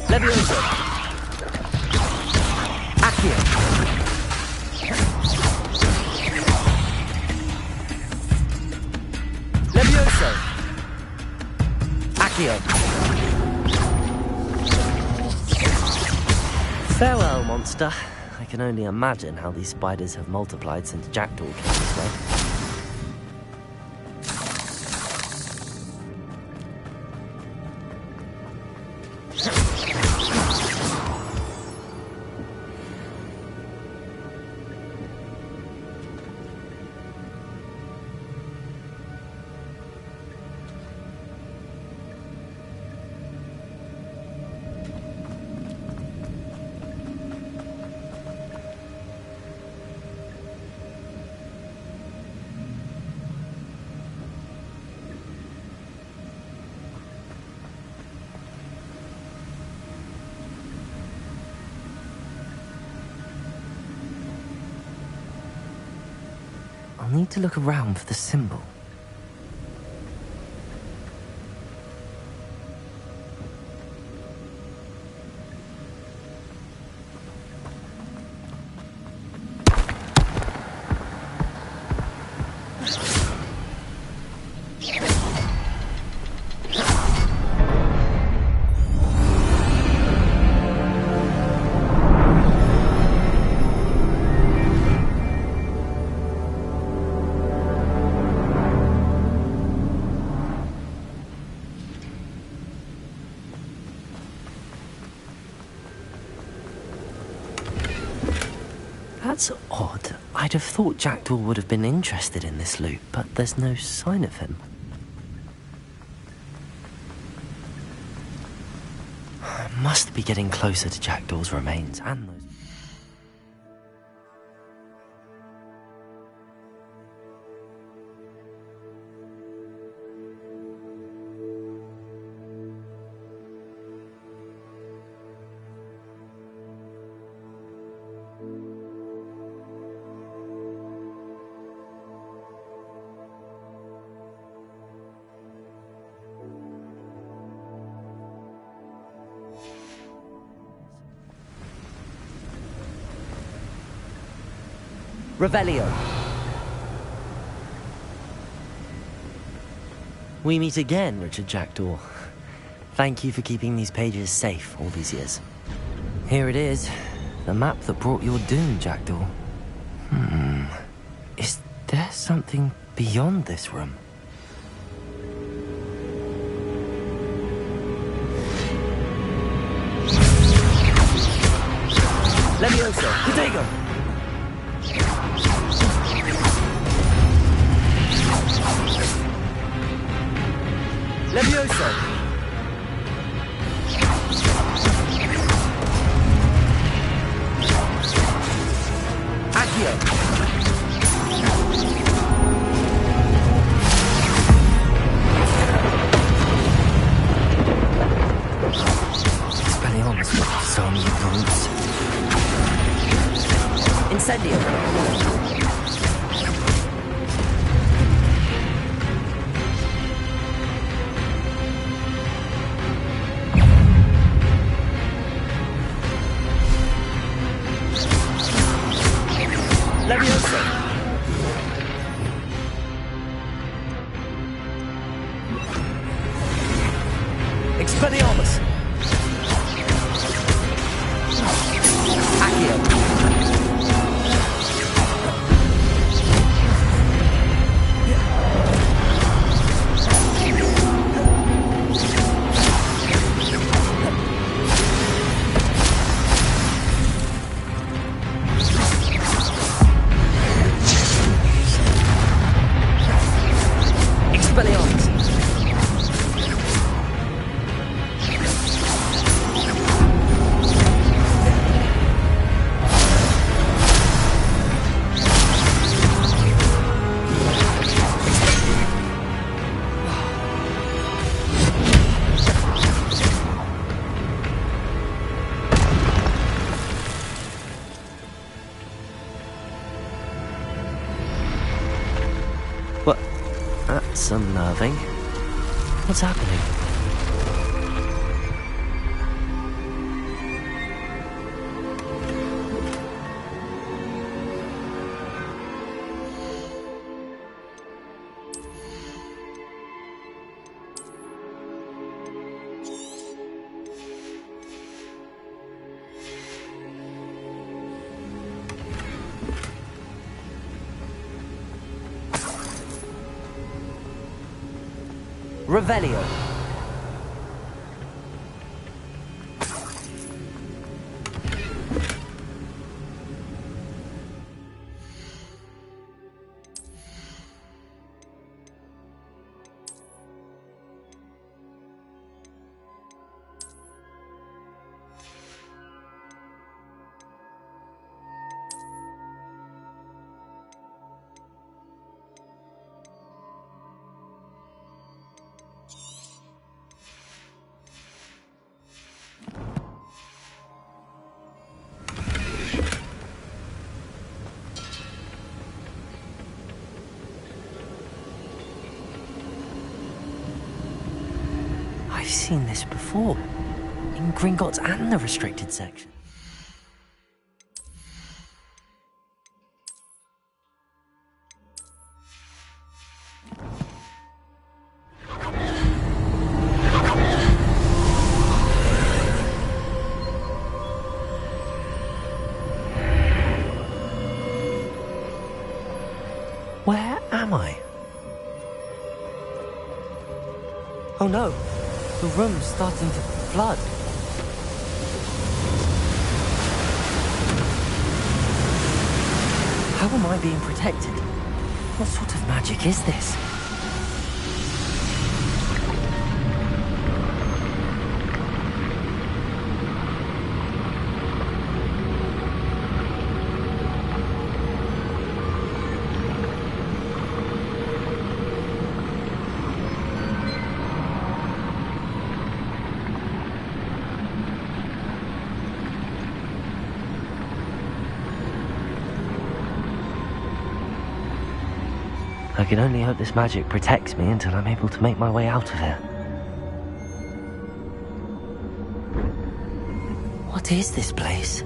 Levioso! Accio! Levioso! Accio! Farewell, monster. I can only imagine how these spiders have multiplied since Jackdaw came this way. I'll need to look around for the symbol. That's odd. I'd have thought Jackdaw would have been interested in this loot, but there's no sign of him. I must be getting closer to Jackdaw's remains and those... Revelio. We meet again, Richard Jackdaw. Thank you for keeping these pages safe all these years. Here it is, the map that brought your doom, Jackdaw. Is there something beyond this room? Levioso, Protego! Levioso! Accio! Expelliarmus, some you brutes. Incendio! Levioso! Expelliarmus! Accio! That's unnerving. What's happening? Revelio. I've seen this before, in Gringotts and the restricted section. Where am I? Oh no! The room's starting to flood. How am I being protected? What sort of magic is this? I can only hope this magic protects me until I'm able to make my way out of here. What is this place?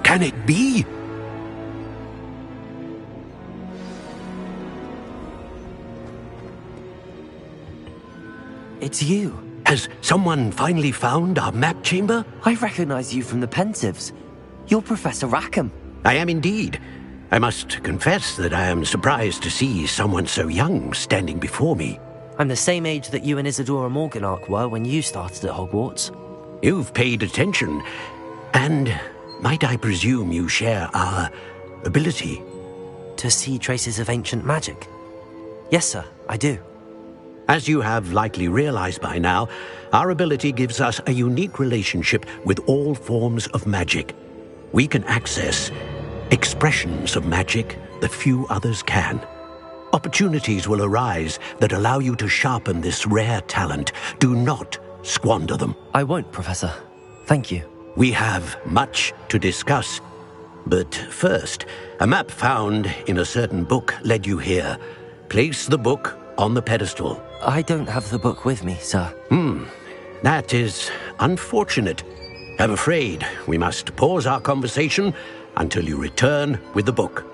Can it be? It's you. Has someone finally found our map chamber? I recognize you from the Pensieves. You're Professor Rackham. I am indeed. I must confess that I am surprised to see someone so young standing before me. I'm the same age that you and Isadora Morganach were when you started at Hogwarts. You've paid attention, and might I presume you share our ability? To see traces of ancient magic? Yes, sir, I do. As you have likely realized by now, our ability gives us a unique relationship with all forms of magic. We can access expressions of magic that few others can. Opportunities will arise that allow you to sharpen this rare talent. Do not squander them. I won't, Professor. Thank you. We have much to discuss. But first, a map found in a certain book led you here. Place the book on the pedestal. I don't have the book with me, sir. That is unfortunate. I'm afraid we must pause our conversation until you return with the book.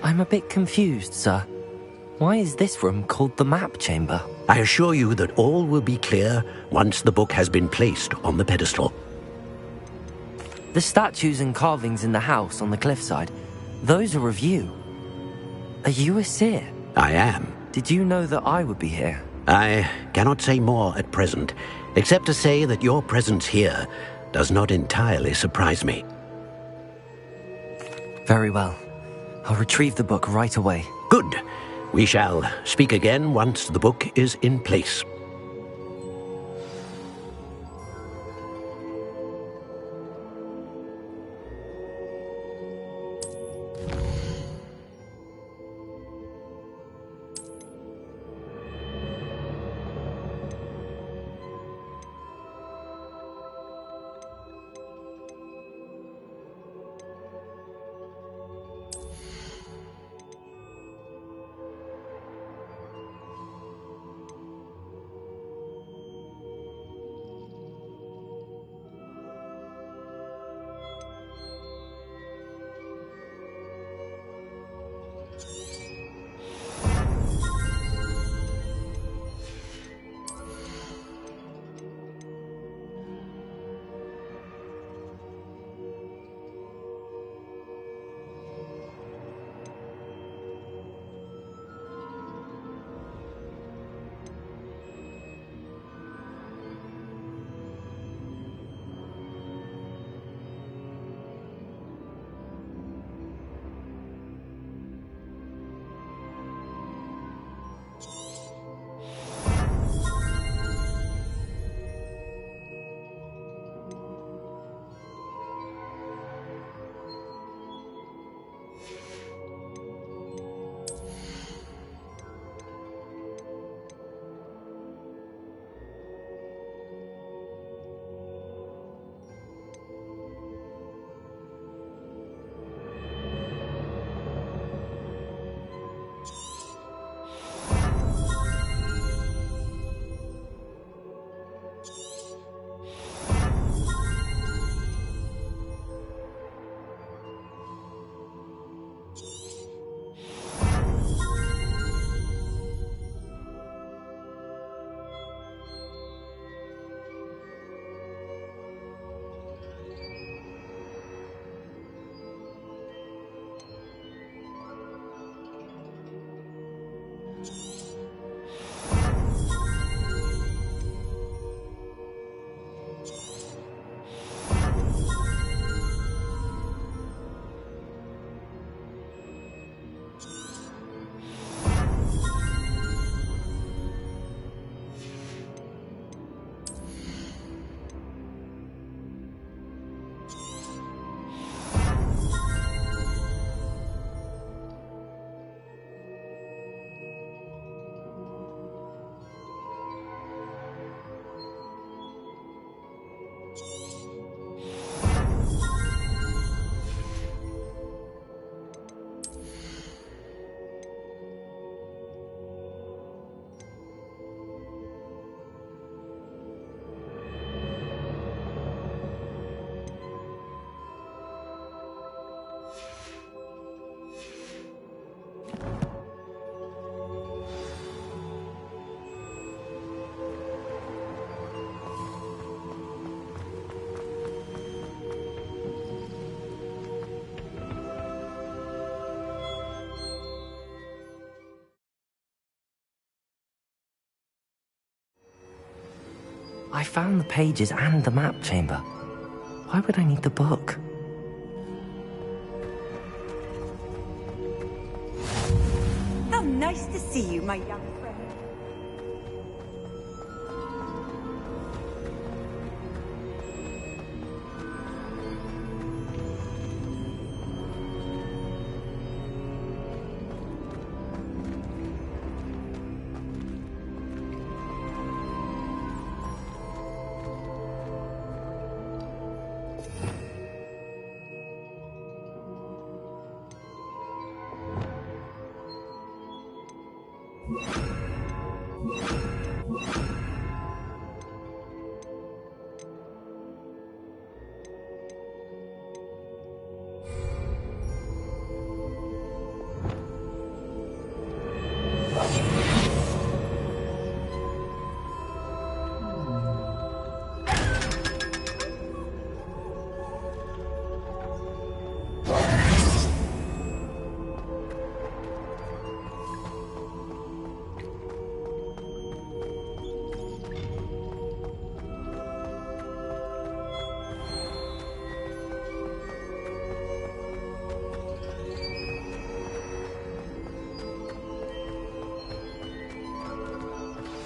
I'm a bit confused, sir. Why is this room called the map chamber? I assure you that all will be clear once the book has been placed on the pedestal. The statues and carvings in the house on the cliffside, those are of you. Are you a seer? I am. Did you know that I would be here? I cannot say more at present, except to say that your presence here does not entirely surprise me. Very well. I'll retrieve the book right away. Good. We shall speak again once the book is in place. I found the pages and the map chamber. Why would I need the book? How nice to see you, my young friend.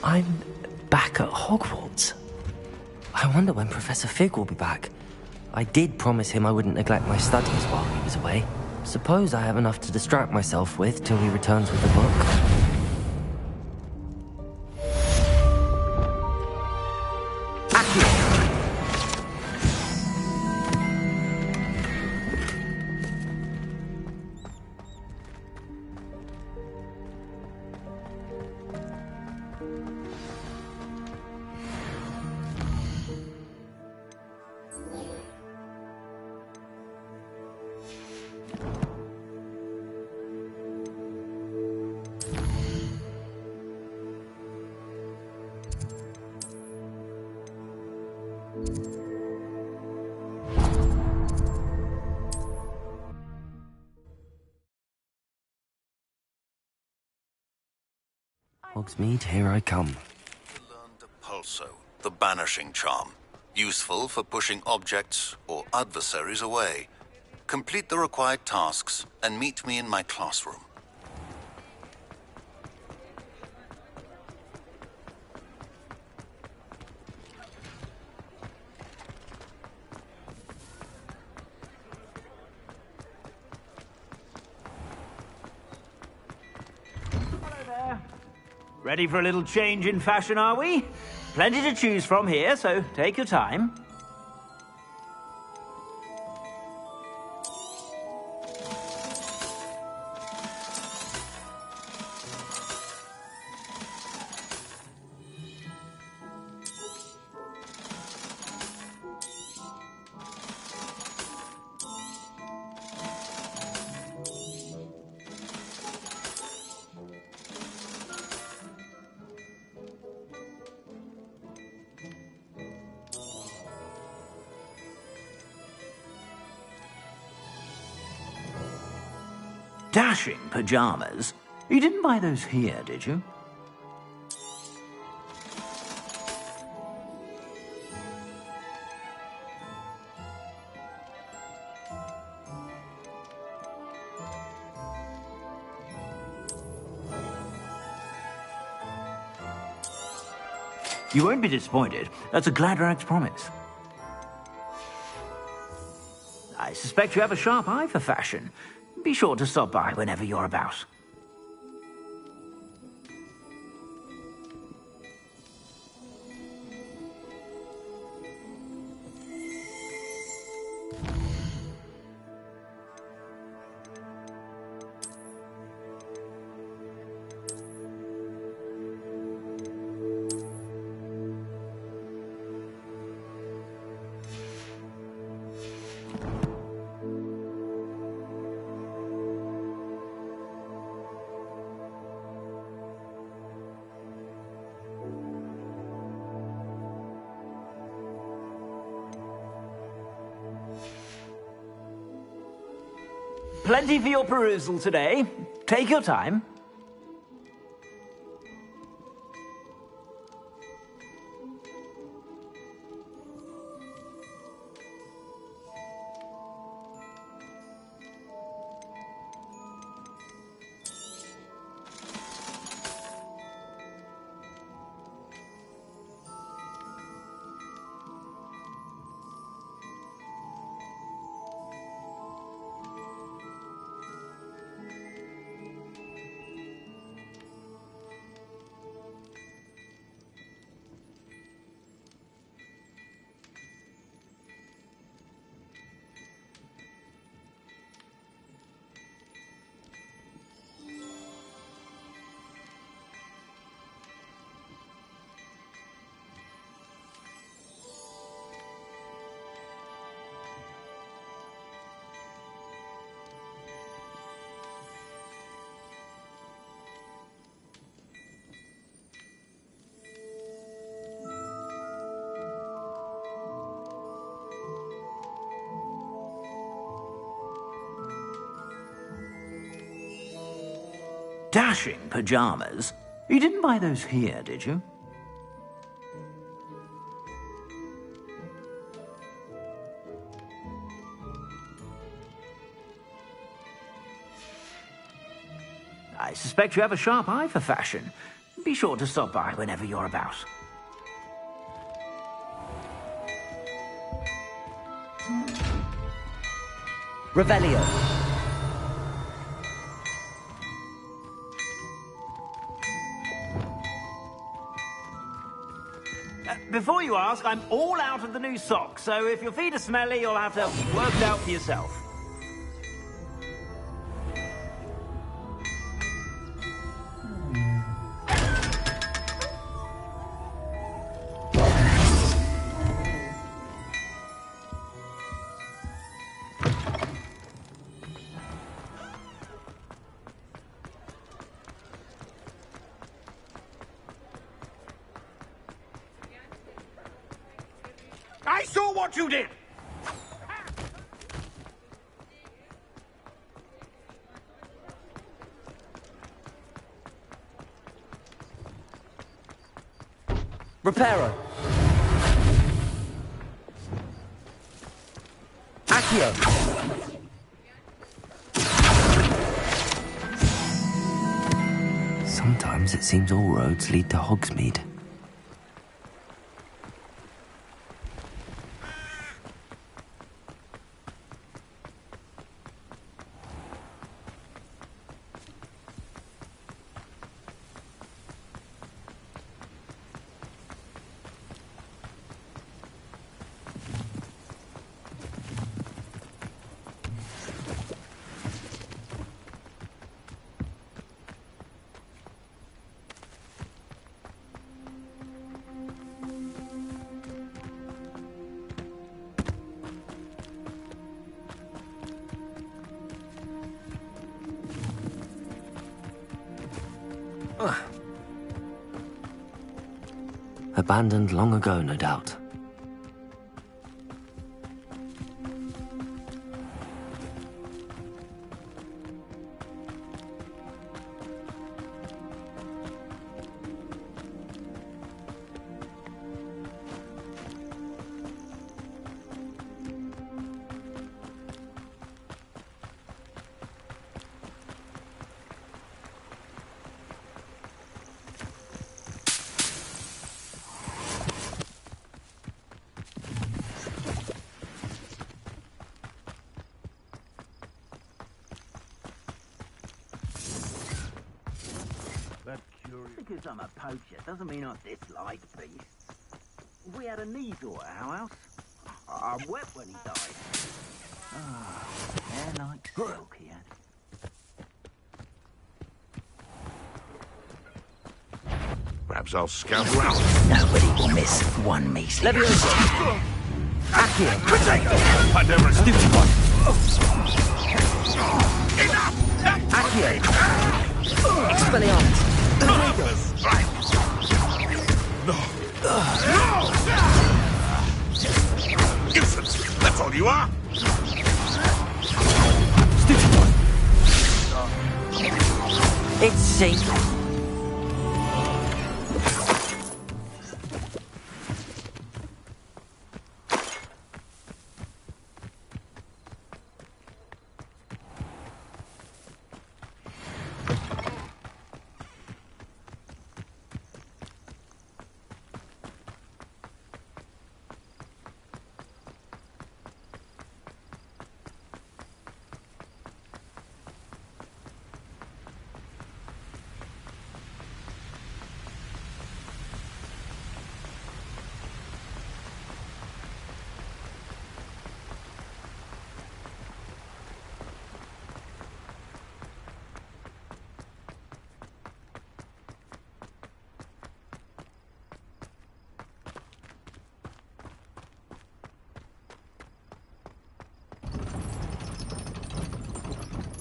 I'm back at Hogwarts. I wonder when Professor Fig will be back. I did promise him I wouldn't neglect my studies while he was away. Suppose I have enough to distract myself with till he returns with the book. Hogsmeade, here I come. Learned the Pulso, the banishing charm. Useful for pushing objects or adversaries away. Complete the required tasks and meet me in my classroom. Ready for a little change in fashion, are we? Plenty to choose from here, so take your time. Dashing pajamas? You didn't buy those here, did you? You won't be disappointed. That's a Gladrag's promise. I suspect you have a sharp eye for fashion. Be sure to stop by whenever you're about. Plenty for your perusal today. Take your time. Dashing pyjamas? You didn't buy those here, did you? I suspect you have a sharp eye for fashion. Be sure to stop by whenever you're about. Revelio. Before you ask, I'm all out of the new socks, so if your feet are smelly, you'll have to work it out for yourself. I saw what you did! Reparo. Accio. Sometimes it seems all roads lead to Hogsmeade. Abandoned long ago, no doubt. Because I'm a poacher doesn't mean I dislike beasts. We had a Neasor at our house. I wept when he died. Ah, hair like silk he had. Perhaps I'll scout around. Nobody will miss one measly. Levioso. Accio. I never Stupid one. Enough! Accio. Expelliarmus. No! Useless! That's all you are! Stupid one. It's safe.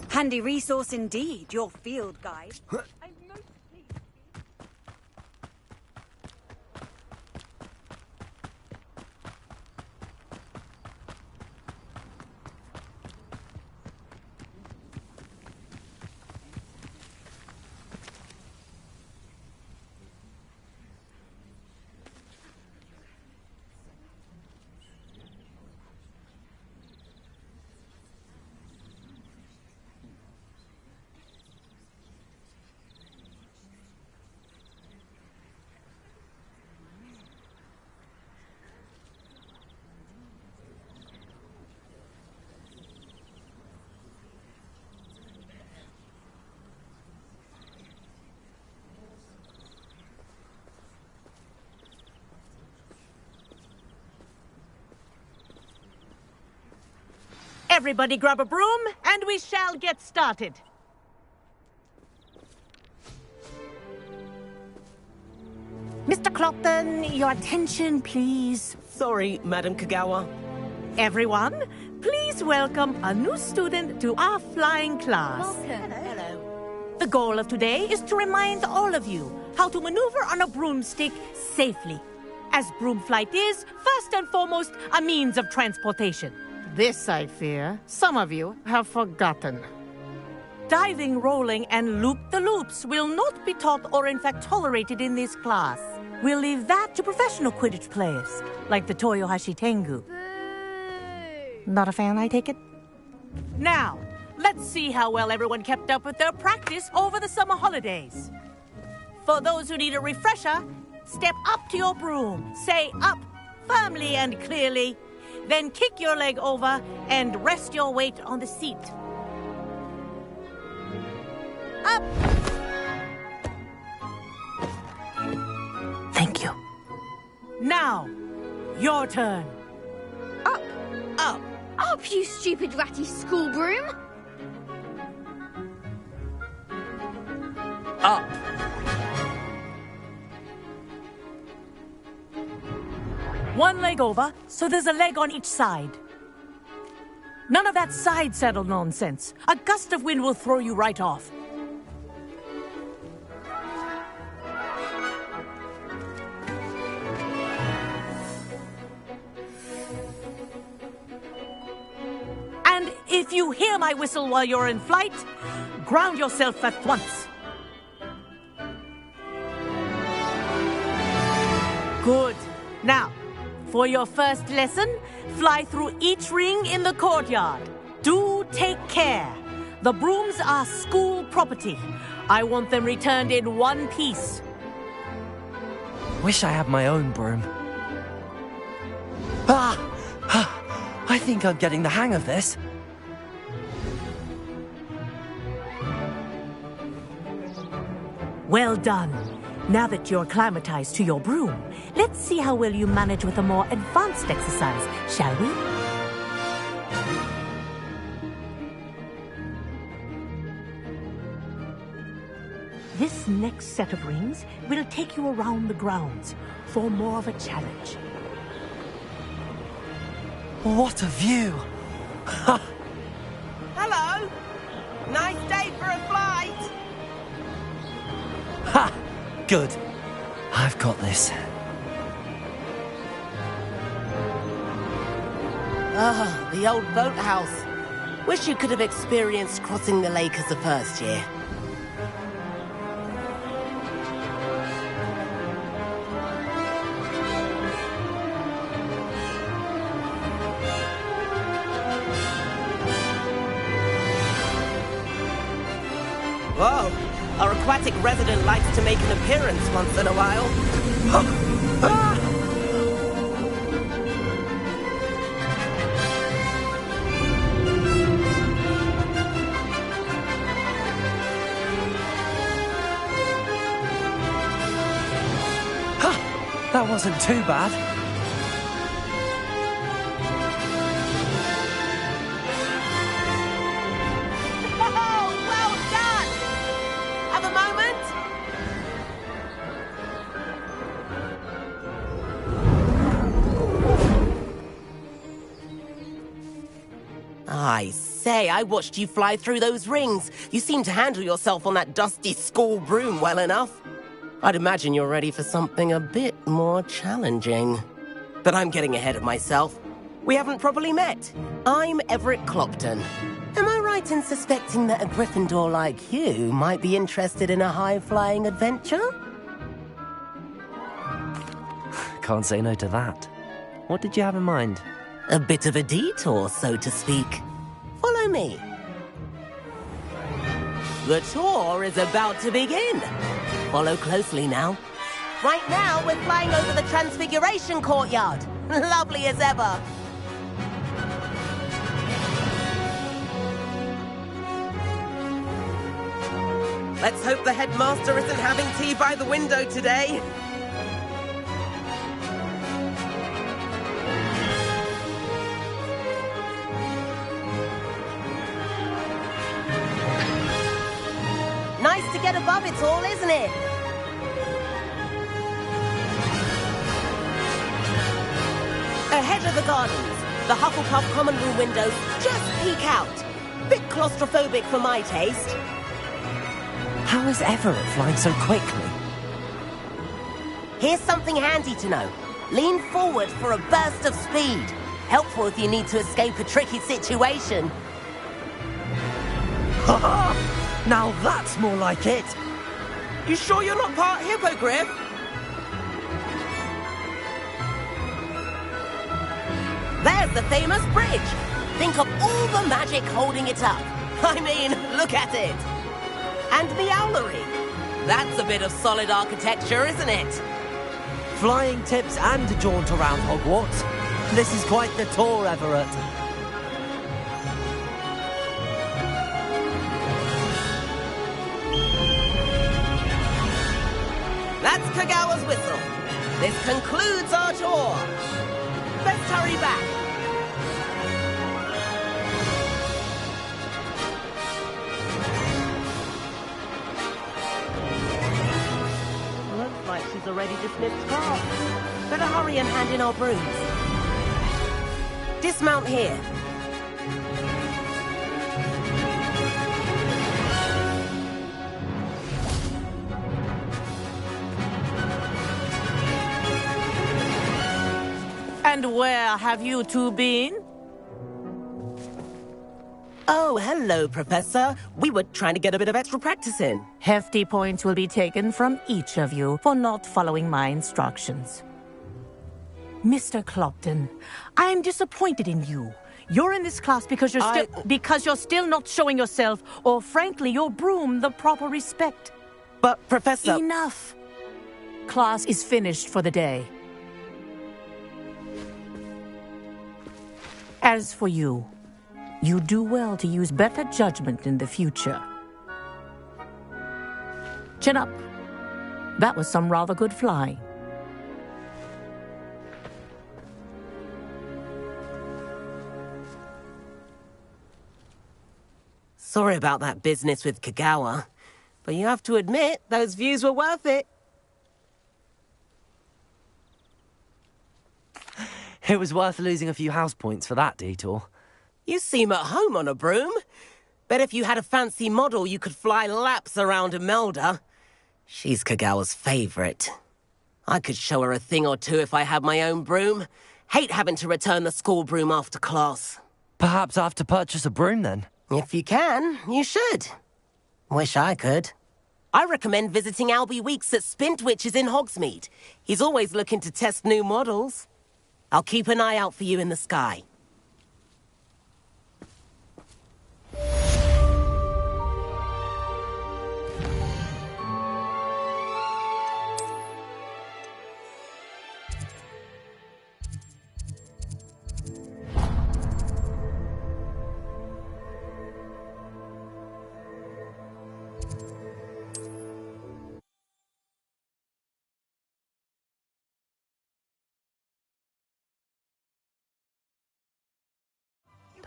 Handy resource indeed, your field guide. I'm most pleased. Everybody grab a broom, and we shall get started. Mr. Clopton, your attention, please. Sorry, Madam Kagawa. Everyone, please welcome a new student to our flying class. Welcome. Hello. The goal of today is to remind all of you how to maneuver on a broomstick safely, as broom flight is, first and foremost, a means of transportation. This, I fear, some of you have forgotten. Diving, rolling, and loop-the-loops will not be taught or in fact tolerated in this class. We'll leave that to professional Quidditch players, like the Toyohashi Tengu. Not a fan, I take it? Now, let's see how well everyone kept up with their practice over the summer holidays. For those who need a refresher, step up to your broom, say up firmly and clearly, then kick your leg over and rest your weight on the seat. Up! Thank you. Now, your turn. Up! Up! Up, you stupid ratty school broom! Up. One leg over, so there's a leg on each side. None of that side saddle nonsense. A gust of wind will throw you right off. And if you hear my whistle while you're in flight, ground yourself at once. Good. Now, for your first lesson, fly through each ring in the courtyard. Do take care. The brooms are school property. I want them returned in one piece. Wish I had my own broom. I think I'm getting the hang of this. Well done. Now that you're acclimatized to your broom, let's see how well you manage with a more advanced exercise, shall we? This next set of rings will take you around the grounds for more of a challenge. What a view! Hello! Nice day for a flight! Ha! Good. I've got this. Ah, the old boathouse. Wish you could have experienced crossing the lake as a first year. Whoa! Our aquatic resident likes to make an appearance once in a while. That wasn't too bad. Oh, well done! Have a moment? I say, I watched you fly through those rings. You seem to handle yourself on that dusty school broom well enough. I'd imagine you're ready for something a bit more challenging. But I'm getting ahead of myself. We haven't properly met. I'm Everett Clopton. Am I right in suspecting that a Gryffindor like you might be interested in a high-flying adventure? Can't say no to that. What did you have in mind? A bit of a detour, so to speak. Follow me. The tour is about to begin. Follow closely now. Right now, we're flying over the Transfiguration Courtyard. Lovely as ever. Let's hope the headmaster isn't having tea by the window today. nice to get above it all, isn't it? Ahead of the gardens, the Hufflepuff common room windows just peek out. Bit claustrophobic for my taste. How is Everett flying so quickly? Here's something handy to know. Lean forward for a burst of speed. Helpful if you need to escape a tricky situation. Now that's more like it. You sure you're not part hippogriff? There's the famous bridge. Think of all the magic holding it up. I mean, look at it. And the owlery. That's a bit of solid architecture, isn't it? Flying tips and a jaunt around Hogwarts. This is quite the tour, Everett. That's Kagawa's whistle. This concludes our tour. Let's hurry back. Looks like she's already dismissed class. Better hurry and hand in our brooms. Dismount here. And where have you two been? Oh, hello, Professor. We were trying to get a bit of extra practice in. Hefty points will be taken from each of you for not following my instructions. Mr. Clopton, I'm disappointed in you. You're in this class because you're still not showing yourself, or frankly, your broom the proper respect. But, Professor... Enough. Class is finished for the day. As for you, you do well to use better judgment in the future. Chin up. That was some rather good flying. Sorry about that business with Kagawa, but you have to admit, those views were worth it. It was worth losing a few house points for that detour. You seem at home on a broom. Bet if you had a fancy model, you could fly laps around Imelda. She's Kagawa's favorite. I could show her a thing or two if I had my own broom. Hate having to return the school broom after class. Perhaps I have to purchase a broom then? If you can, you should. Wish I could. I recommend visiting Albie Weeks at Spintwitches in Hogsmeade. He's always looking to test new models. I'll keep an eye out for you in the sky.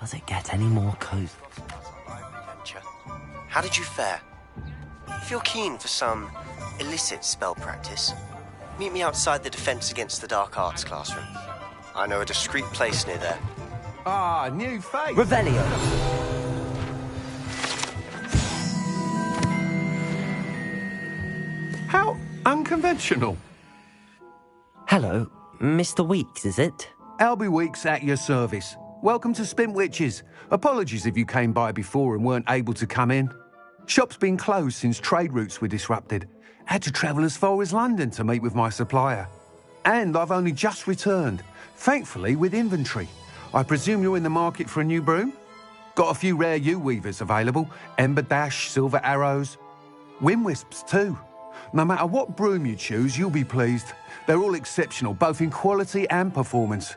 Does it get any more cozy? How did you fare? If you're keen for some illicit spell practice, meet me outside the Defense Against the Dark Arts classroom. I know a discreet place near there. Ah, new face. Revelio. How unconventional. Hello, Mr. Weeks, is it? Albie Weeks at your service. Welcome to Spintwitches. Apologies if you came by before and weren't able to come in. Shop's been closed since trade routes were disrupted. Had to travel as far as London to meet with my supplier. And I've only just returned, thankfully with inventory. I presume you're in the market for a new broom? Got a few rare U-weavers available. Ember Dash, Silver Arrows. Wind Wisps too. No matter what broom you choose, you'll be pleased. They're all exceptional, both in quality and performance.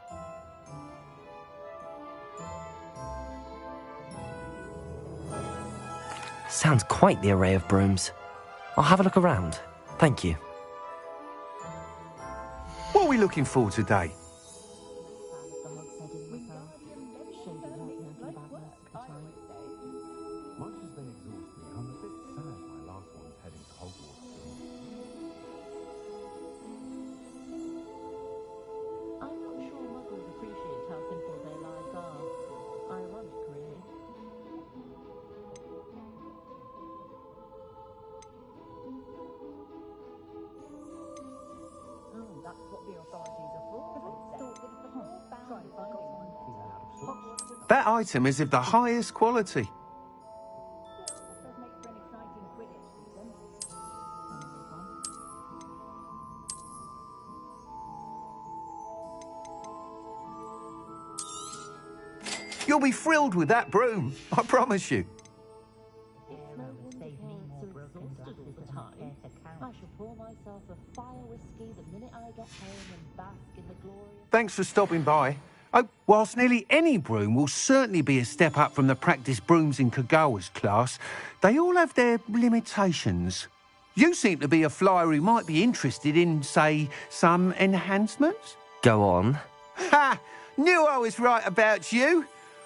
Sounds quite the array of brooms. I'll have a look around. Thank you. What are we looking for today? That item is of the highest quality. You'll be thrilled with that broom, I promise you. Thanks for stopping by. Oh, whilst nearly any broom will certainly be a step up from the practice brooms in Kagawa's class, they all have their limitations. You seem to be a flyer who might be interested in, say, some enhancements? Go on. Ha! Knew I was right about you.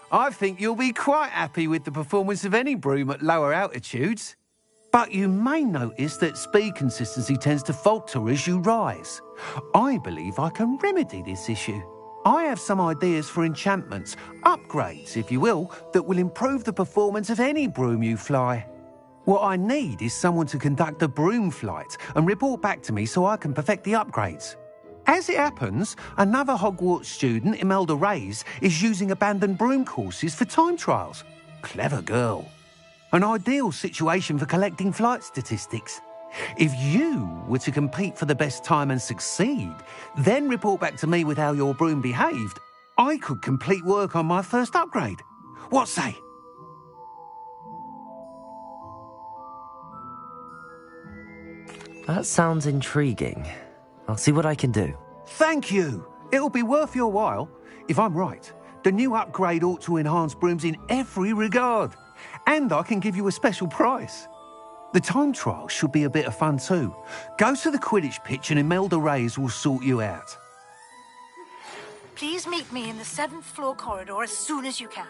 I think you'll be quite happy with the performance of any broom at lower altitudes. But you may notice that speed consistency tends to falter as you rise. I believe I can remedy this issue. I have some ideas for enchantments, upgrades, if you will, that will improve the performance of any broom you fly. What I need is someone to conduct a broom flight and report back to me so I can perfect the upgrades. As it happens, another Hogwarts student, Imelda Reyes, is using abandoned broom courses for time trials. Clever girl. An ideal situation for collecting flight statistics. If you were to compete for the best time and succeed, then report back to me with how your broom behaved, I could complete work on my first upgrade. What say? That sounds intriguing. I'll see what I can do. Thank you. It'll be worth your while. If I'm right, the new upgrade ought to enhance brooms in every regard. And I can give you a special price. The time trial should be a bit of fun too. Go to the Quidditch pitch and Imelda Reyes will sort you out. Please meet me in the 7th floor corridor as soon as you can.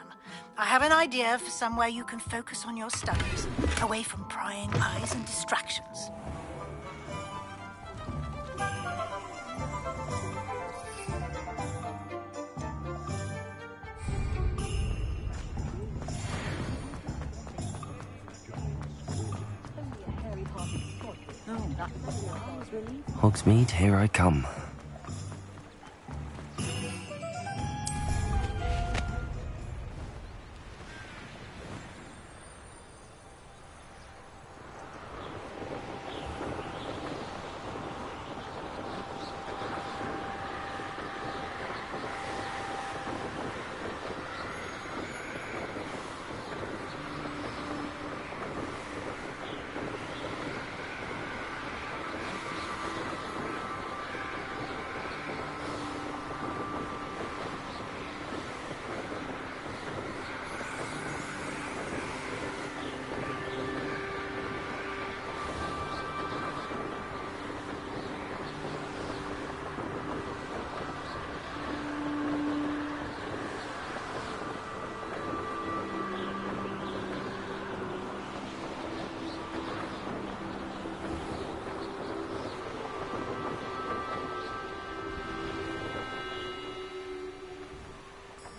I have an idea for somewhere you can focus on your studies, away from prying eyes and distractions. Hogsmeade, here I come.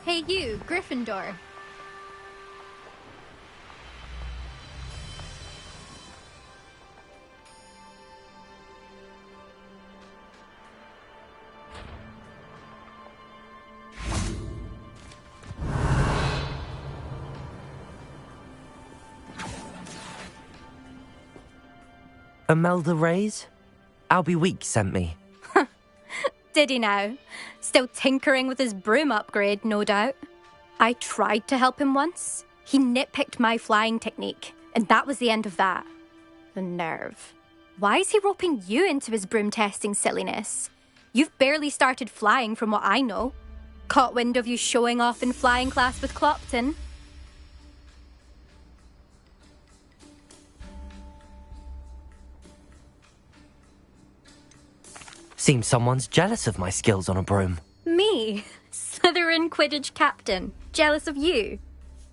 Hey you, Gryffindor. Imelda Reyes? Albie Week sent me. Did he now? Still tinkering with his broom upgrade, no doubt. I tried to help him once. He nitpicked my flying technique, and that was the end of that. The nerve. Why is he roping you into his broom testing silliness? You've barely started flying from what I know. Caught wind of you showing off in flying class with Clopton. Seems someone's jealous of my skills on a broom. Me? Slytherin Quidditch captain. Jealous of you?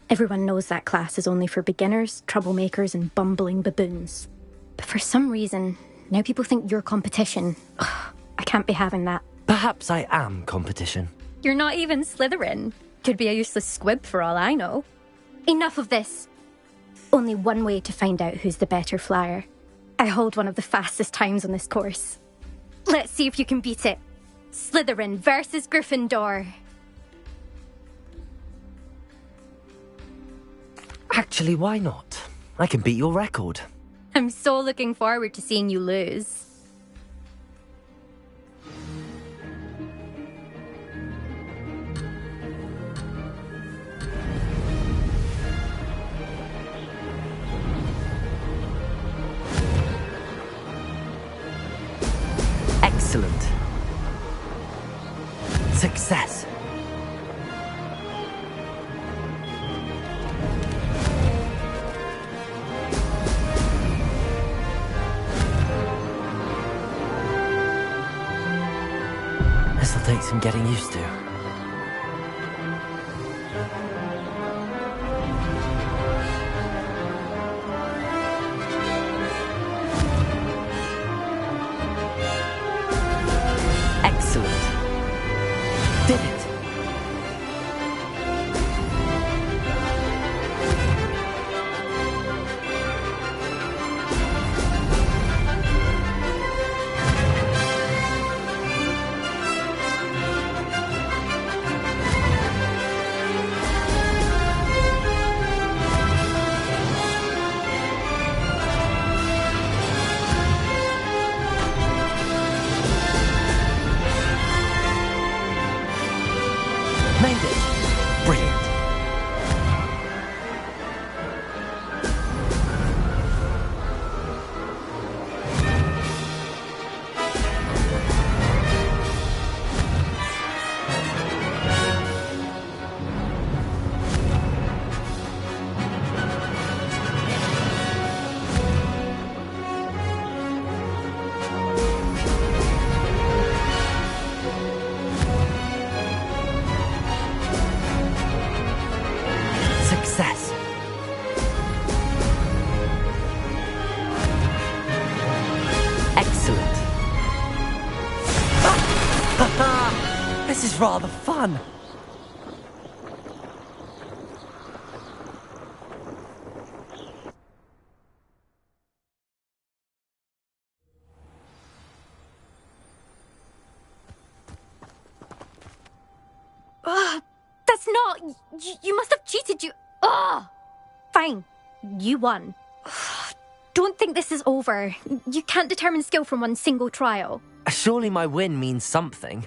Everyone knows that class is only for beginners, troublemakers and bumbling baboons. But for some reason, now people think you're competition. Ugh, I can't be having that. Perhaps I am competition. You're not even Slytherin. Could be a useless squib for all I know. Enough of this. Only one way to find out who's the better flyer. I hold one of the fastest times on this course. Let's see if you can beat it. Slytherin versus Gryffindor. Actually, why not? I can beat your record. I'm so looking forward to seeing you lose. Excellent. Success. This'll take some getting used to. Excellent. Did it. Made it. Brilliant. Success. Excellent. This is rather fun. That's not... You must have cheated, you... Ugh! Fine. You won. Don't think this is over. You can't determine skill from one single trial. Surely my win means something.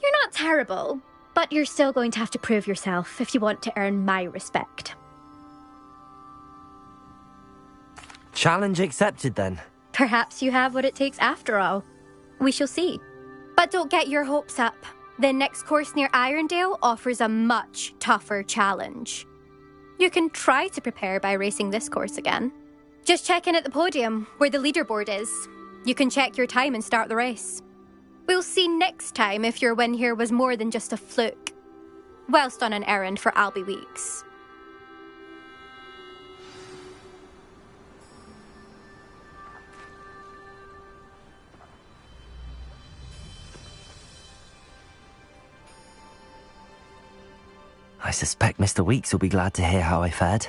You're not terrible, but you're still going to have to prove yourself if you want to earn my respect. Challenge accepted then. Perhaps you have what it takes after all. We shall see. But don't get your hopes up. The next course near Irondale offers a much tougher challenge. You can try to prepare by racing this course again. Just check in at the podium, where the leaderboard is. You can check your time and start the race. We'll see next time if your win here was more than just a fluke. Whilst on an errand for Albie Weeks. I suspect Mr. Weeks will be glad to hear how I fared.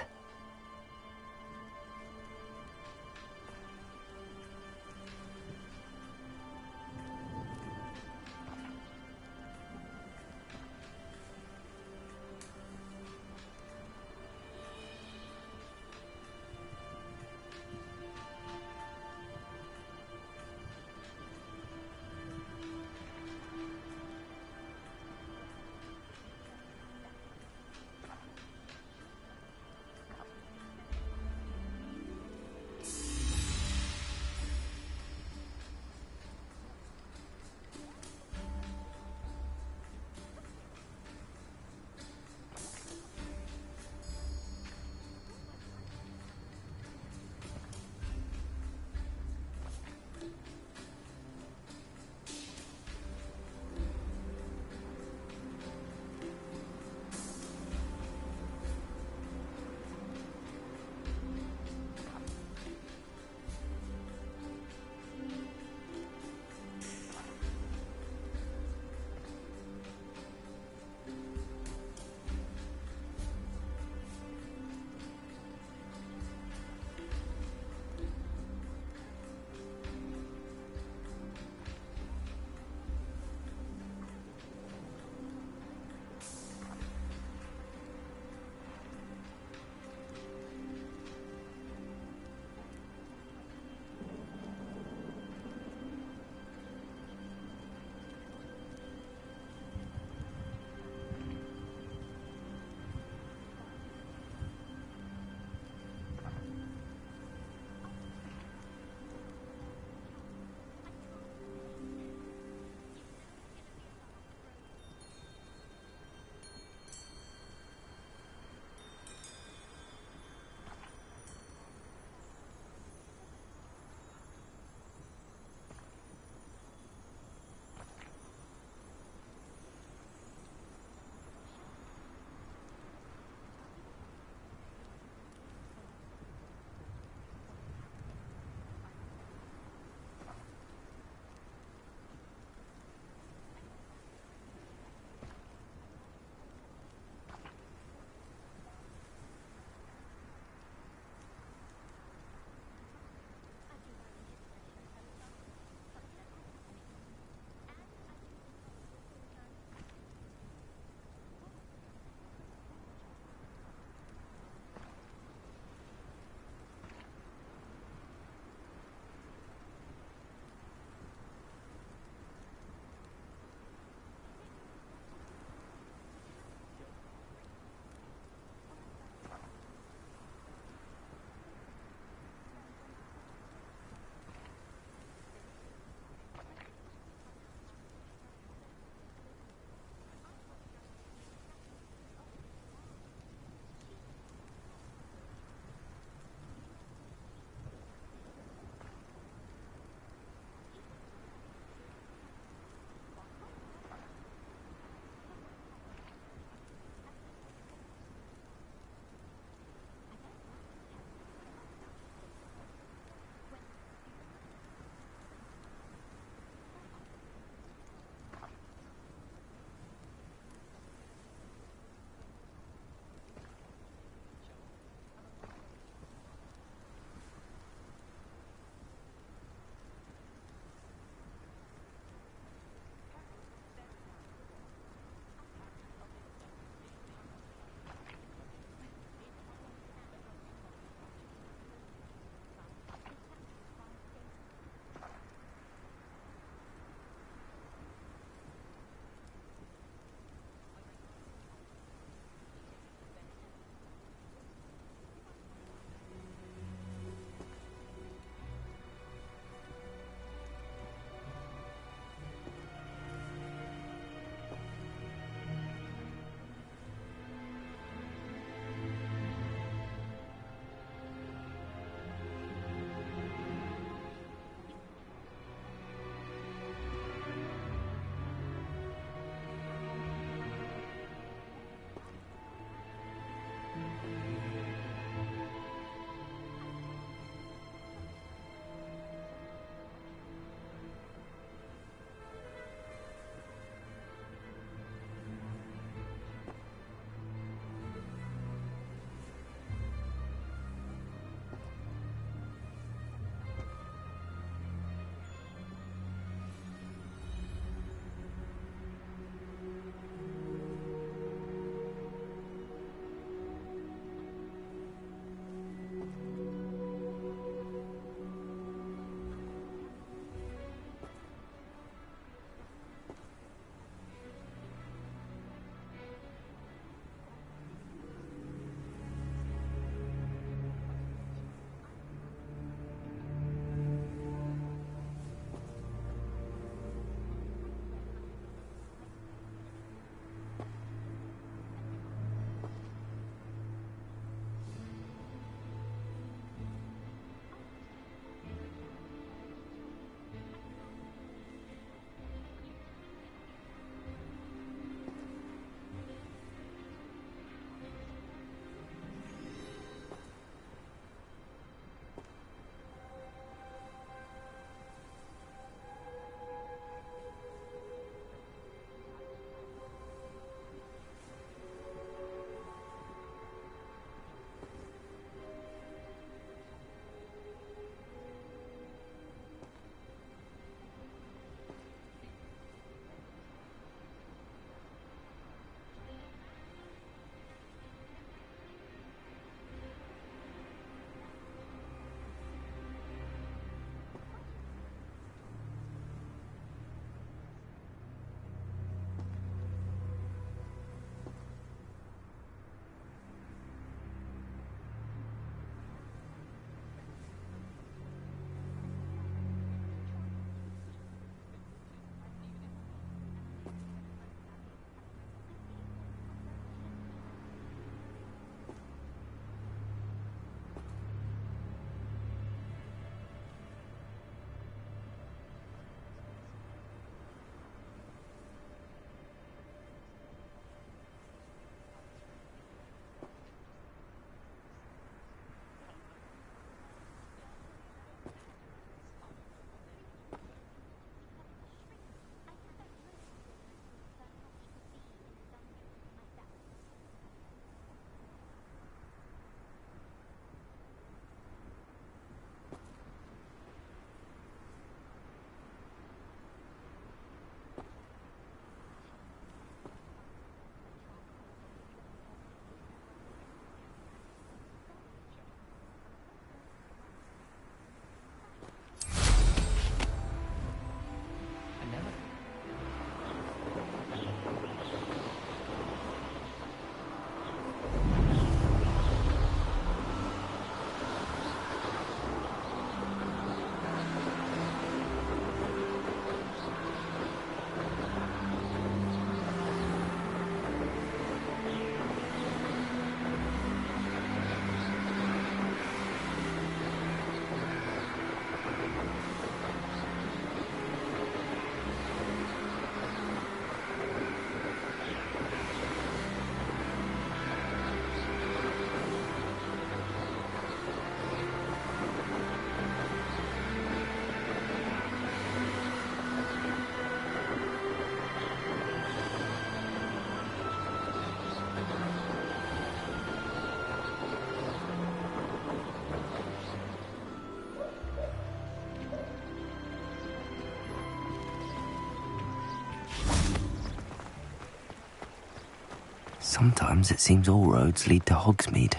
Sometimes it seems all roads lead to Hogsmeade.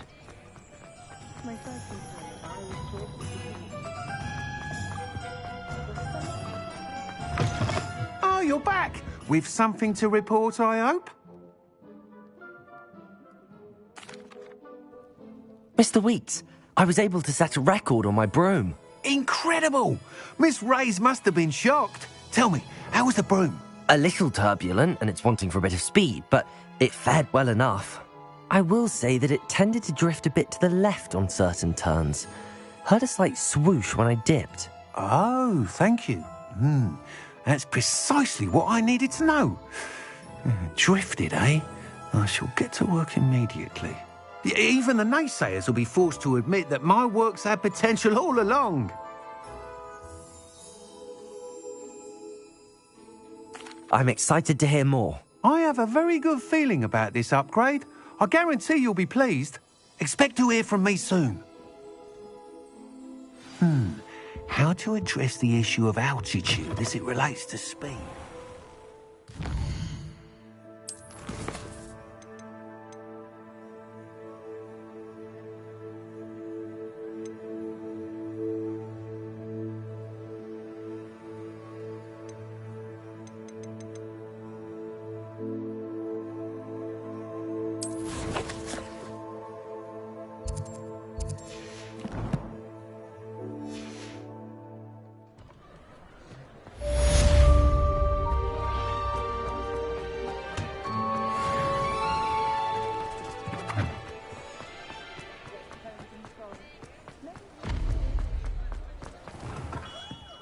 Oh, you're back! With something to report, I hope? Mr. Weeks, I was able to set a record on my broom. Incredible! Miss Reyes must have been shocked. Tell me, how was the broom? A little turbulent, and it's wanting for a bit of speed, but it fared well enough. I will say that it tended to drift a bit to the left on certain turns. Heard a slight swoosh when I dipped. Oh, thank you. That's precisely what I needed to know. Drifted, eh? I shall get to work immediately. Even the naysayers will be forced to admit that my work's had potential all along. I'm excited to hear more. I have a very good feeling about this upgrade. I guarantee you'll be pleased. Expect to hear from me soon. How to address the issue of altitude as it relates to speed?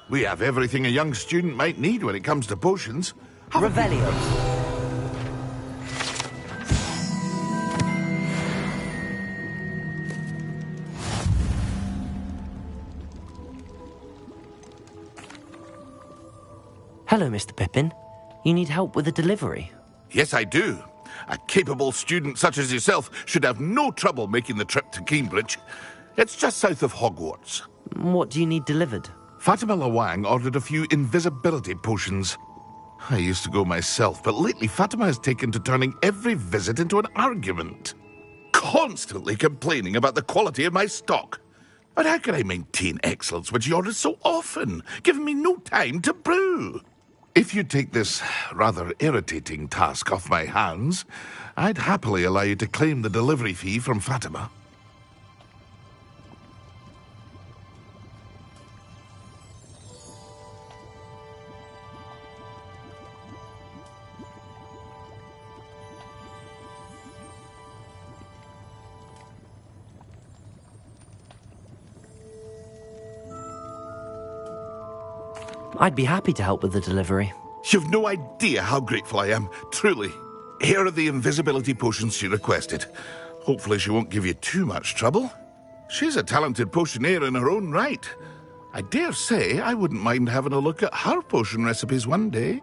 We have everything a young student might need when it comes to potions. Revelio. Hello, Mr. Pippin. You need help with a delivery? Yes, I do. A capable student such as yourself should have no trouble making the trip to Cambridge. It's just south of Hogwarts. What do you need delivered? Fatima Lawang ordered a few invisibility potions. I used to go myself, but lately Fatima has taken to turning every visit into an argument. Constantly complaining about the quality of my stock. But how can I maintain excellence when she orders so often, giving me no time to brew? If you take this rather irritating task off my hands, I'd happily allow you to claim the delivery fee from Fatima. I'd be happy to help with the delivery. You've no idea how grateful I am, truly. Here are the invisibility potions she requested. Hopefully she won't give you too much trouble. She's a talented potioneer in her own right. I dare say I wouldn't mind having a look at her potion recipes one day.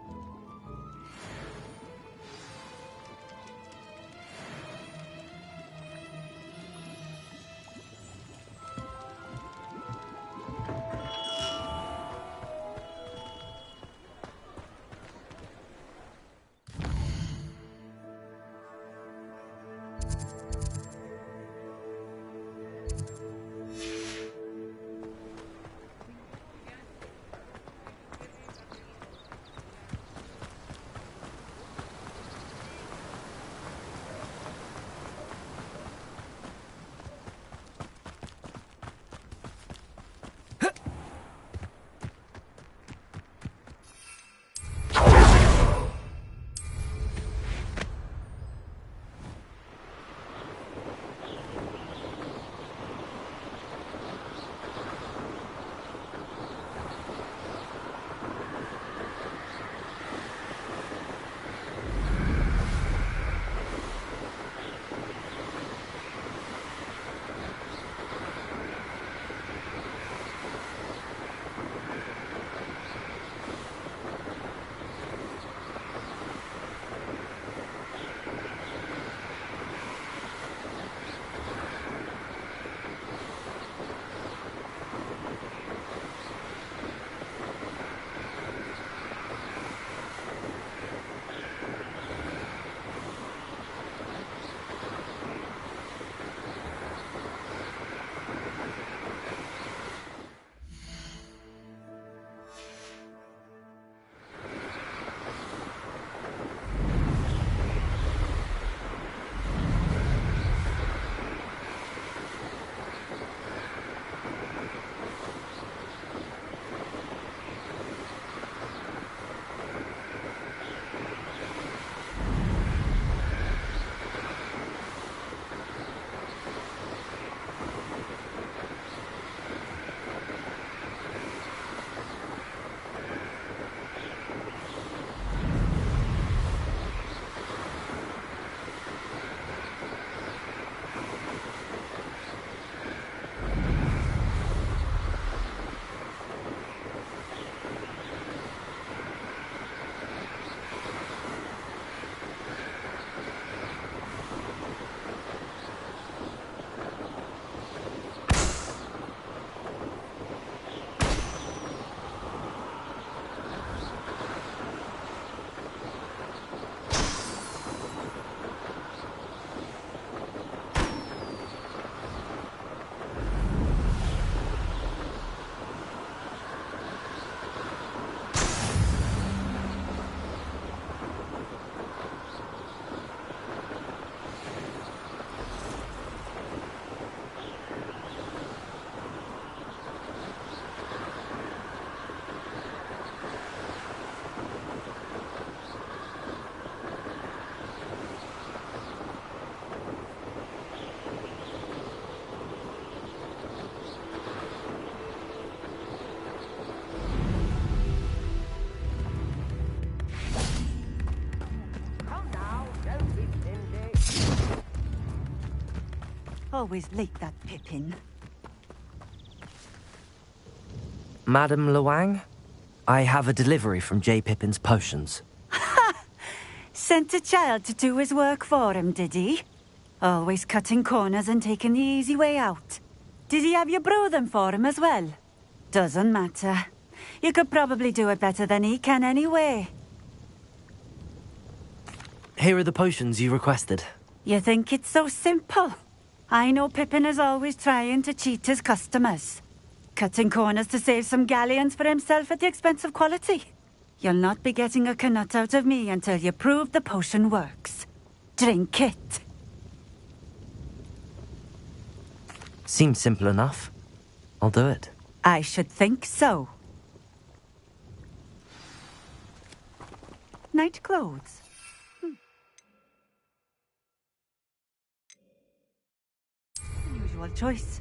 Always like that Pippin. Madam Luang, I have a delivery from J. Pippin's potions. Sent a child to do his work for him, did he? Always cutting corners and taking the easy way out. Did he have you brew them for him as well? Doesn't matter. You could probably do it better than he can anyway. Here are the potions you requested. You think it's so simple? I know Pippin is always trying to cheat his customers. Cutting corners to save some galleons for himself at the expense of quality. You'll not be getting a canut out of me until you prove the potion works. Drink it. Seems simple enough. I'll do it. I should think so. Night clothes. Unusual choice.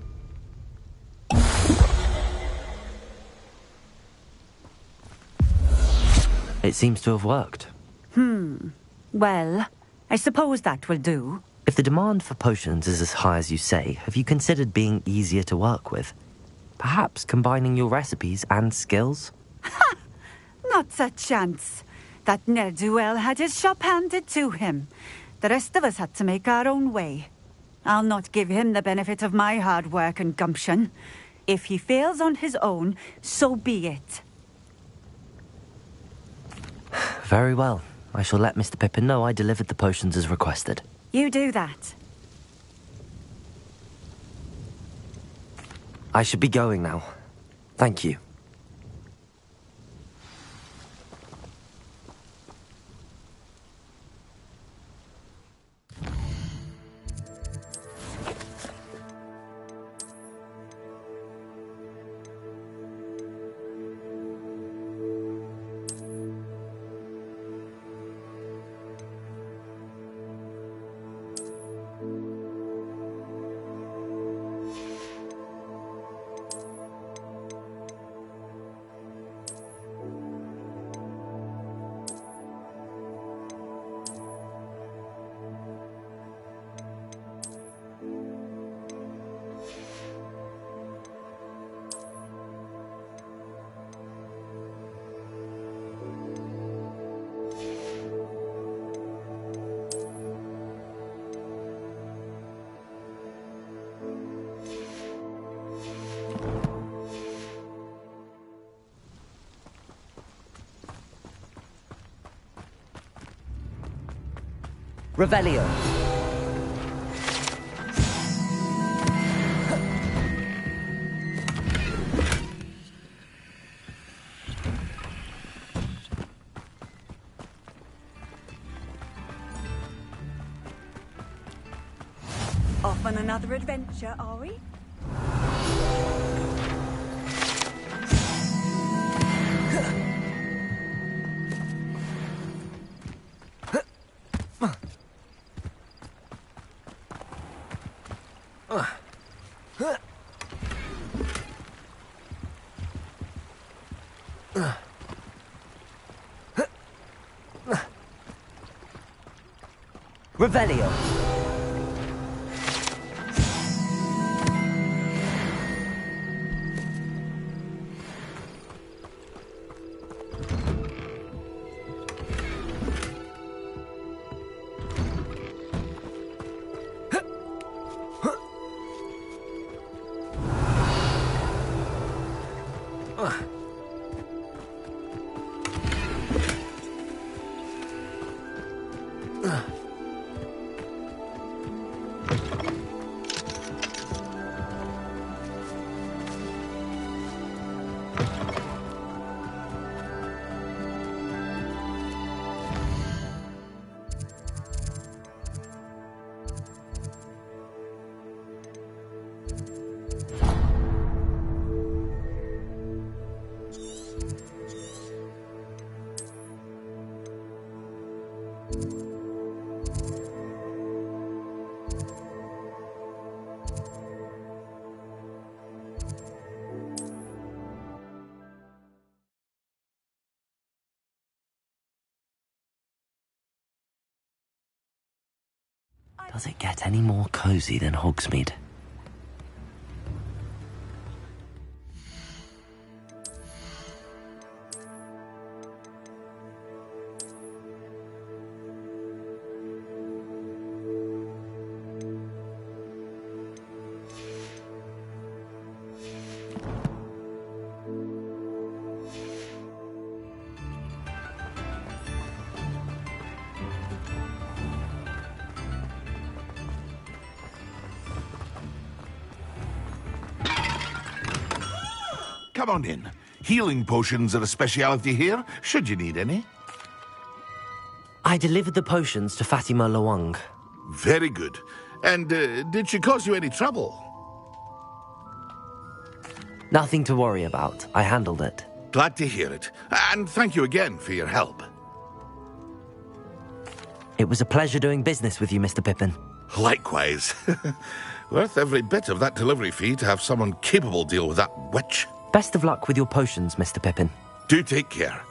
It seems to have worked. Well, I suppose that will do. If the demand for potions is as high as you say, have you considered being easier to work with? Perhaps combining your recipes and skills? Not a chance. That ne'er-do-well had his shop handed to him. The rest of us had to make our own way. I'll not give him the benefit of my hard work and gumption. If he fails on his own, so be it. Very well. I shall let Mr. Pippin know I delivered the potions as requested. You do that. I should be going now. Thank you. Revelio. Off on another adventure, are we? Revelio. Does it get any more cozy than Hogsmeade? come on in. Healing potions are a speciality here, should you need any. I delivered the potions to Fatima Lawang. Very good. And did she cause you any trouble? Nothing to worry about. I handled it. Glad to hear it. And thank you again for your help. It was a pleasure doing business with you, Mr. Pippin. Likewise. Worth every bit of that delivery fee to have someone capable deal with that witch. Best of luck with your potions, Mr. Pippin. Do take care.